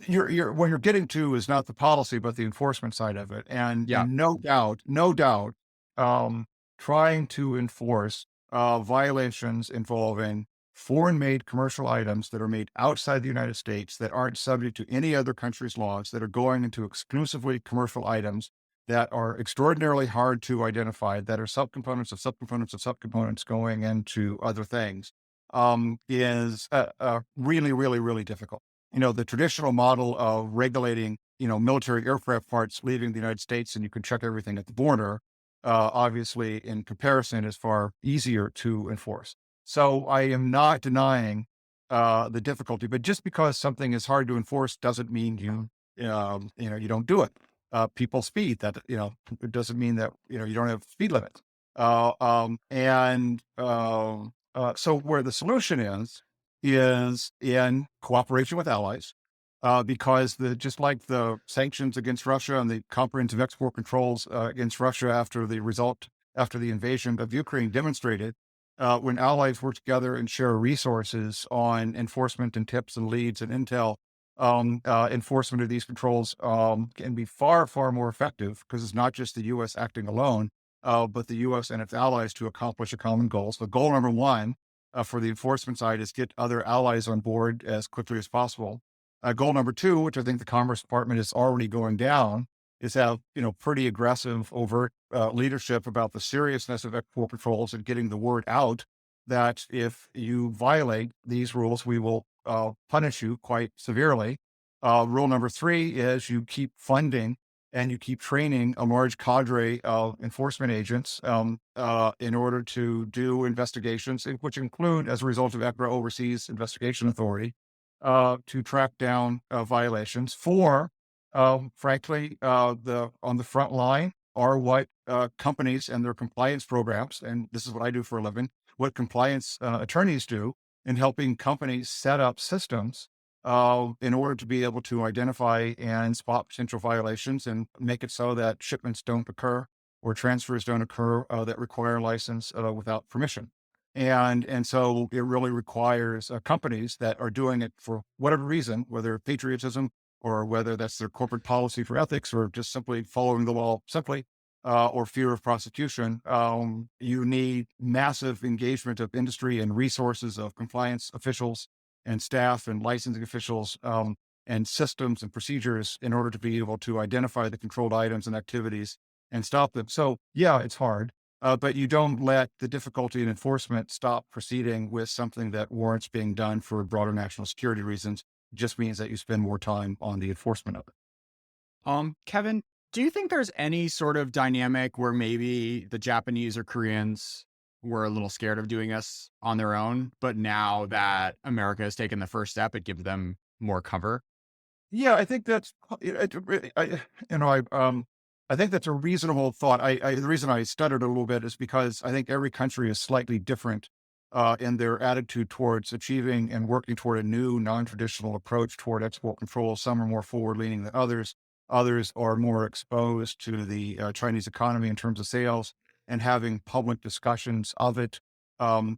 What you're getting to is not the policy, but the enforcement side of it. And Yeah. no doubt, um, trying to enforce violations involving foreign made commercial items that are made outside the United States that aren't subject to any other country's laws, that are going into exclusively commercial items that are extraordinarily hard to identify, that are subcomponents of subcomponents of subcomponents going into other things, is really, really, really difficult. The traditional model of regulating, military aircraft parts leaving the United States and you can check everything at the border obviously in comparison is far easier to enforce. So I am not denying the difficulty, but just because something is hard to enforce doesn't mean you don't do it. People speed that, it doesn't mean that, you don't have speed limits. So where the solution is in cooperation with allies, because just like the sanctions against Russia and the comprehensive export controls against Russia after the invasion of Ukraine demonstrated, when allies work together and share resources on enforcement and tips and leads and intel, enforcement of these controls can be far, far more effective because it's not just the U.S. acting alone, but the U.S. and its allies to accomplish a common goal. So goal number one for the enforcement side is get other allies on board as quickly as possible. Goal number two, which I think the Commerce Department is already going down, is have pretty aggressive, overt leadership about the seriousness of export controls and getting the word out that if you violate these rules, we will punish you quite severely. Rule number three is you keep funding and you keep training a large cadre of enforcement agents in order to do investigations, which include, as a result of ECRA, Overseas Investigation Authority, to track down violations. Four, frankly, on the front line are what companies and their compliance programs, and this is what I do for a living, what compliance attorneys do in helping companies set up systems in order to be able to identify and spot potential violations and make it so that shipments don't occur or transfers don't occur that require a license without permission. And so it really requires companies that are doing it for whatever reason, whether patriotism or whether that's their corporate policy for ethics or just simply following the law simply, or fear of prosecution. You need massive engagement of industry and resources of compliance officials and staff and licensing officials, and systems and procedures in order to be able to identify the controlled items and activities and stop them. So yeah, it's hard. But you don't let the difficulty in enforcement stop proceeding with something that warrants being done for broader national security reasons. It just means that you spend more time on the enforcement of it. Kevin, do you think there's any sort of dynamic where maybe the Japanese or Koreans were a little scared of doing this on their own, but now that America has taken the first step, it gives them more cover? Yeah, I think that's, I think that's a reasonable thought. The reason I stuttered a little bit is because I think every country is slightly different in their attitude towards achieving and working toward a new non-traditional approach toward export control. Some are more forward-leaning than others. Others are more exposed to the Chinese economy in terms of sales, and having public discussions of it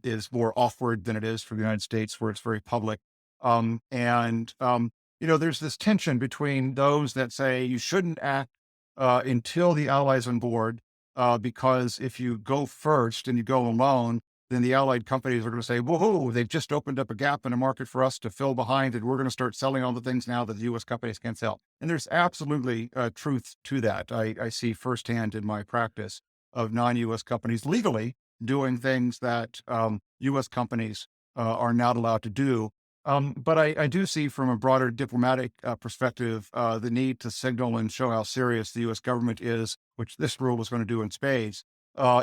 is more awkward than it is for the United States, where it's very public. There's this tension between those that say you shouldn't act until the allies on board, because if you go first and you go alone, then the allied companies are going to say, whoa, they've just opened up a gap in the market for us to fill behind, and we're going to start selling all the things now that the U.S. companies can't sell. And there's absolutely truth to that. I see firsthand in my practice of non-U.S. companies legally doing things that U.S. companies are not allowed to do. But I do see from a broader diplomatic perspective the need to signal and show how serious the U.S. government is, which this rule is going to do in spades,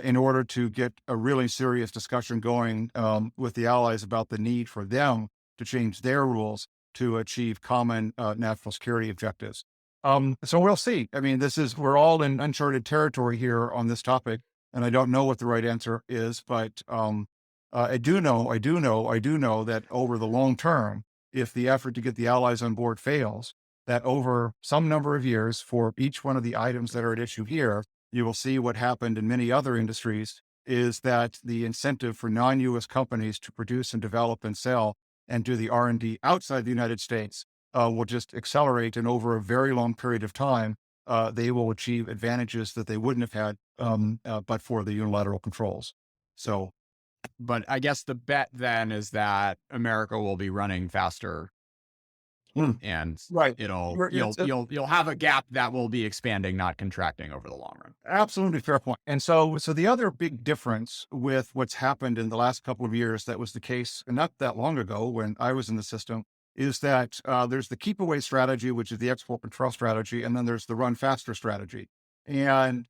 in order to get a really serious discussion going with the allies about the need for them to change their rules to achieve common national security objectives. So we'll see. I mean, we're all in uncharted territory here on this topic, and I don't know what the right answer is, but I do know that over the long term, if the effort to get the allies on board fails, that over some number of years for each one of the items that are at issue here, you will see what happened in many other industries is that the incentive for non-U.S. companies to produce and develop and sell and do the R&D outside the United States will just accelerate. And over a very long period of time, they will achieve advantages that they wouldn't have had but for the unilateral controls. So, But I guess the bet then is that America will be running faster, and right. you'll have a gap that will be expanding, not contracting over the long run. Absolutely fair point. And so the other big difference with what's happened in the last couple of years that was the case not that long ago when I was in the system is that there's the keep away strategy, which is the export control strategy, and then there's the run faster strategy. And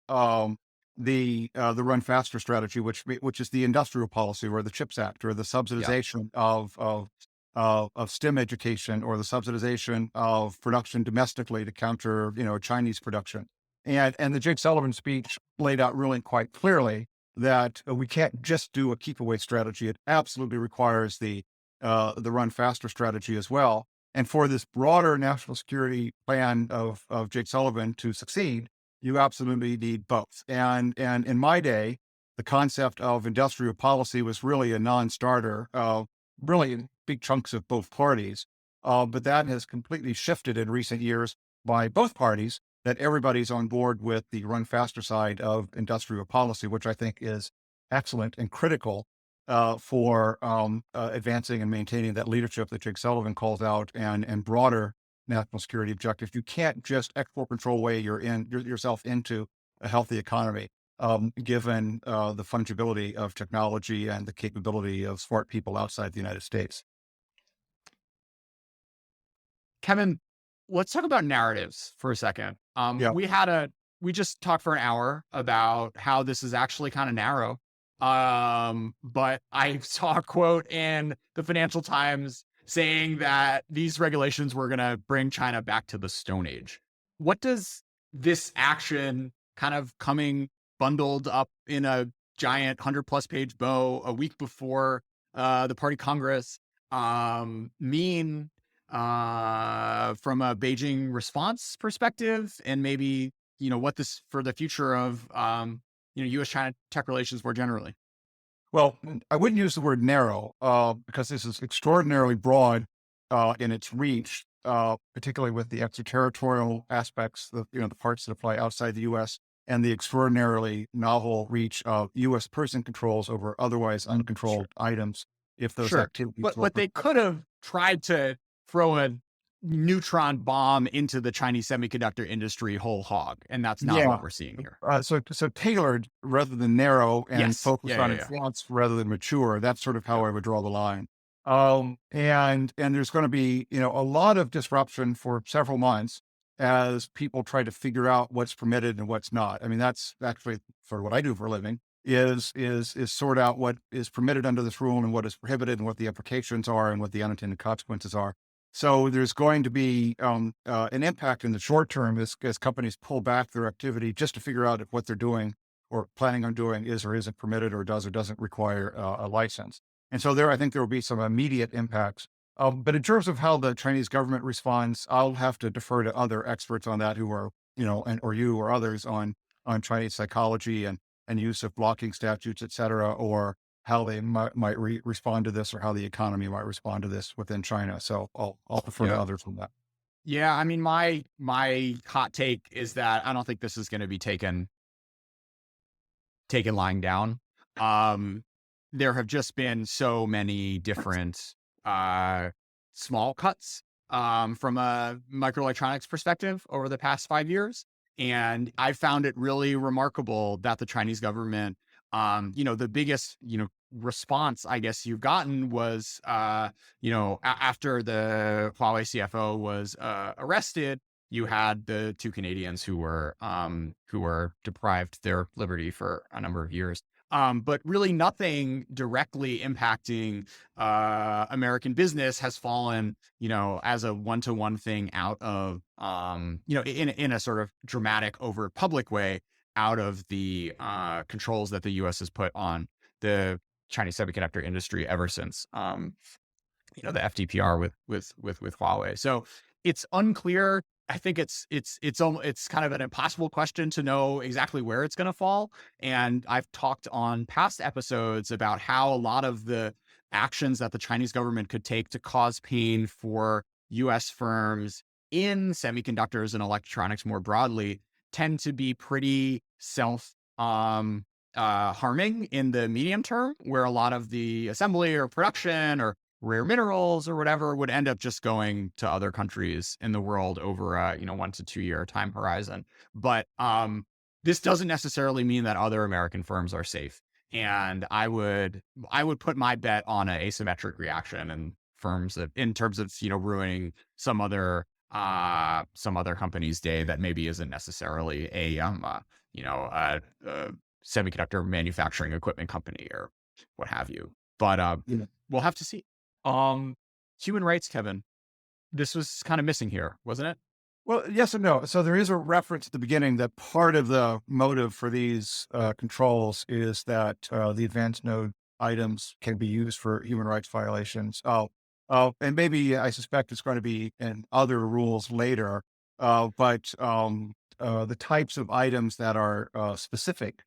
the run faster strategy, which is the industrial policy, or the CHIPS Act, or the Yeah. subsidization of STEM education, or the subsidization of production domestically to counter, Chinese production. And the Jake Sullivan speech laid out really quite clearly that we can't just do a keep away strategy. It absolutely requires the run faster strategy as well. And for this broader national security plan of Jake Sullivan to succeed, you absolutely need both. And in my day, the concept of industrial policy was really a non-starter, really in big chunks of both parties. But that has completely shifted in recent years by both parties, that everybody's on board with the run faster side of industrial policy, which I think is excellent and critical for advancing and maintaining that leadership that Jake Sullivan calls out, and broader national security objectives. You can't just export control way yourself into a healthy economy, given the fungibility of technology and the capability of smart people outside the United States. Kevin, let's talk about narratives for a second. Yeah. We just talked for an hour about how this is actually kind of narrow. But I saw a quote in the Financial Times saying that these regulations were going to bring China back to the Stone Age. What does this action, kind of coming bundled up in a giant 100+ page bow a week before the party Congress, mean from a Beijing response perspective, and maybe, what this for the future of, U.S.-China tech relations more generally? Well, I wouldn't use the word narrow, because this is extraordinarily broad in its reach, particularly with the extraterritorial aspects, the parts that apply outside the U.S., and the extraordinarily novel reach of U.S. person controls over otherwise Sure. uncontrolled items, if those Sure. activities But were. but they could have tried to throw a neutron bomb into the Chinese semiconductor industry whole hog, and that's not Yeah. what we're seeing here. So tailored rather than narrow, and Yes. focused Yeah, on yeah, yeah. influence rather than mature. That's sort of how Yeah. I would draw the line. And there's going to be, a lot of disruption for several months as people try to figure out what's permitted and what's not. I mean, that's actually sort of what I do for a living, is sort out what is permitted under this rule and what is prohibited, and what the implications are and what the unintended consequences are. So there's going to be an impact in the short term as companies pull back their activity just to figure out if what they're doing or planning on doing is or isn't permitted, or does or doesn't require a license. And so I think there will be some immediate impacts. But in terms of how the Chinese government responds, I'll have to defer to other experts on that, who are, or you or others on Chinese psychology and use of blocking statutes, et cetera, or how they might respond to this, or how the economy might respond to this within China. So I'll defer to Yeah. others on that. Yeah. I mean, my hot take is that I don't think this is going to be taken lying down. Um, there have just been so many different small cuts from a microelectronics perspective over the past 5 years. And I found it really remarkable that the Chinese government, the biggest, response I guess you've gotten was, after the Huawei CFO was arrested, you had the two Canadians who were deprived their liberty for a number of years. But really nothing directly impacting American business has fallen, as a one-to-one thing out of, in a sort of dramatic over public way, out of the controls that the U.S. has put on the Chinese semiconductor industry ever since, the FDPR with Huawei. So it's unclear. I think it's kind of an impossible question to know exactly where it's going to fall. And I've talked on past episodes about how a lot of the actions that the Chinese government could take to cause pain for U.S. firms in semiconductors and electronics more broadly tend to be pretty harming in the medium term, where a lot of the assembly or production or rare minerals or whatever would end up just going to other countries in the world over a 1 to 2 year time horizon. But this doesn't necessarily mean that other American firms are safe. And I would put my bet on an asymmetric reaction, and firms that, in terms of ruining some other some other company's day that maybe isn't necessarily a semiconductor manufacturing equipment company or what have you. But Yeah. we'll have to see. Um, Human rights, Kevin. This was kind of missing here, wasn't it? Well, yes and no. So there is a reference at the beginning that part of the motive for these controls is that the advanced node items can be used for human rights violations. And maybe I suspect it's going to be in other rules later. But the types of items that are specific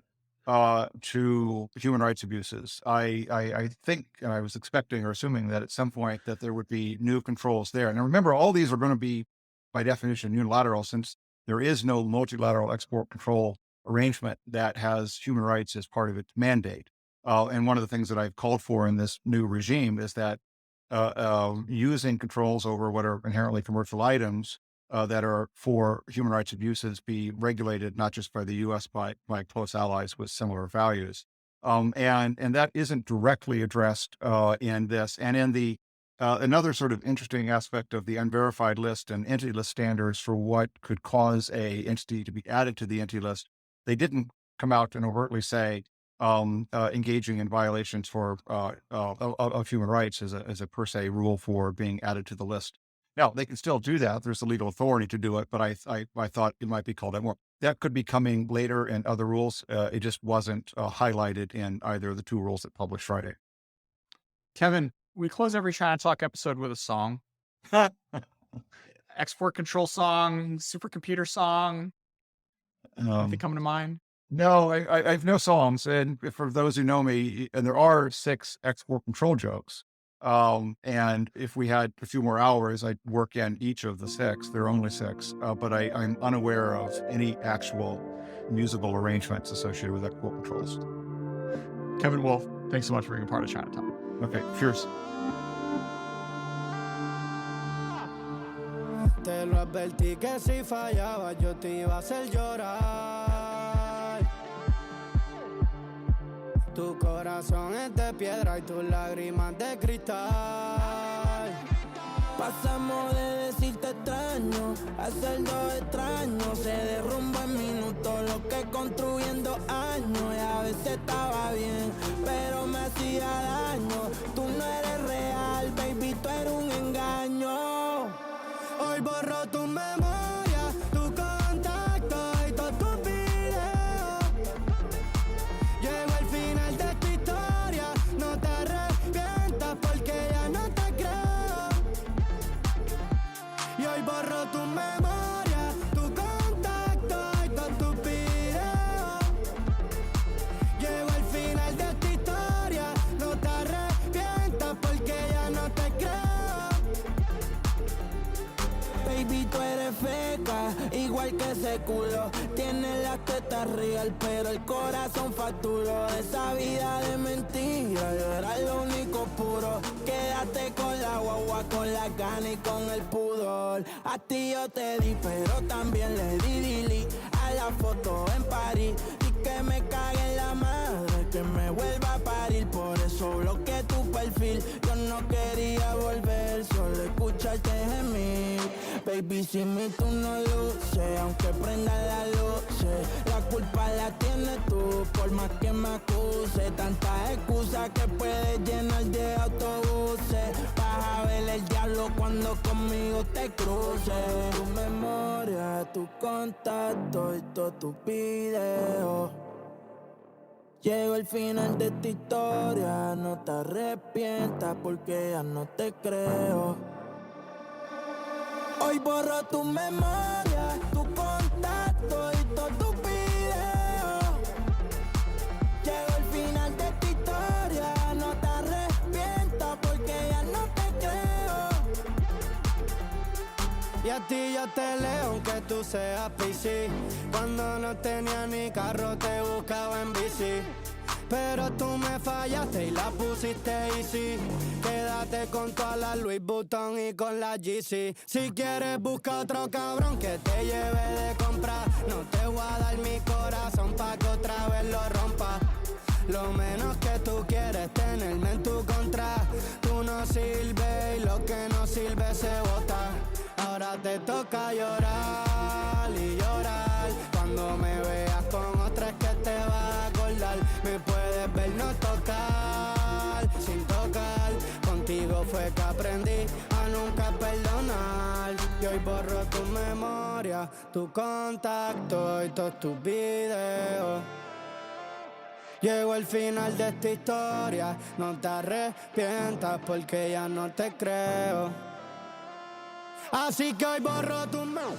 to human rights abuses, I think, and I was expecting or assuming that at some point that there would be new controls there. And remember, all these are going to be by definition unilateral, since there is no multilateral export control arrangement that has human rights as part of its mandate. And one of the things that I've called for in this new regime is that using controls over what are inherently commercial items that are for human rights abuses be regulated not just by the U.S. but by close allies with similar values. And that isn't directly addressed in this. And in the another sort of interesting aspect of the unverified list and entity list standards for what could cause a entity to be added to the entity list, they didn't come out and overtly say engaging in violations of human rights as a per se rule for being added to the list. Now they can still do that. There's the legal authority to do it, but I thought it might be called out more. That could be coming later in other rules. It just wasn't highlighted in either of the two rules that published Friday. Kevin, we close every China Talk episode with a song. Export control song, supercomputer song. Anything coming to mind? No, I have no songs. And for those who know me, and there are 6 export control jokes. And if we had a few more hours, I'd work in each of the 6. There are only 6, but I'm unaware of any actual musical arrangements associated with export controls. Kevin Wolf, thanks so much for being a part of China Talk. Okay, cheers. Te lo advertí que si fallaba yo te iba a hacer llorar. Tu corazón es de piedra y tus lágrimas de cristal. Pasamos de decirte extraño a ser dos extraños. Se derrumba en minutos lo que construí en 2 años. Y a veces estaba bien, pero me hacía daño. Tú no eres real, baby, tú eres un engaño. Hoy borro tu memoria, tu contacto y todos tus videos. Llego al final de tu historia, no te arrepientas porque ya no te creo. Y hoy borro tu memoria, tu contacto y todos tus videos. Llego al final de tu historia, no te arrepientas porque ya no te creo. Baby, tú eres feca, igual que ese culo. Tienes las tetas real, pero el corazón facturó. Esa vida de mentira, yo era lo único puro. Quédate con la guagua, con la gana y con el pudor. A ti yo te di, pero también le di delete a la foto en París. Y que me cague en la madre, que me vuelva a parir. Por eso bloqueé tu perfil. Yo no quería volver, solo escucharte gemir. Baby, sin mí tú no luces, aunque prenda la luz. La culpa la tienes tú, por más que me acuse. Tantas excusas que puedes llenar de autobuses. Vas a ver el diablo cuando conmigo te cruces. Tu memoria, tu contacto y todos tus videos. Llego al final de esta historia, no te arrepientas porque ya no te creo. Hoy borro tu memoria, tu contacto y todos tus videos. Llego al final de esta historia, no te arrepientas porque ya no te creo. Y a ti yo te leo aunque tú seas PC. Cuando no tenía ni carro te buscaba en bici. Pero tú me fallaste y la pusiste easy. Quédate con toda la Louis Vuitton y con la GC. Si quieres busca otro cabrón que te lleve de compra. No te voy a dar mi corazón pa' que otra vez lo rompa. Lo menos que tú quieres tenerme en tu contra. Tú no sirves y lo que no sirve se bota. Ahora te toca llorar y llorar. Cuando me veas con otra es que te vas a acordar. Me puedes ver no tocar, sin tocar. Contigo fue que aprendí a nunca perdonar. Y hoy borro tu memoria, tu contacto y todos tus videos. Llegó el final de esta historia, no te arrepientas porque ya no te creo. Así que hoy borro tu memoria.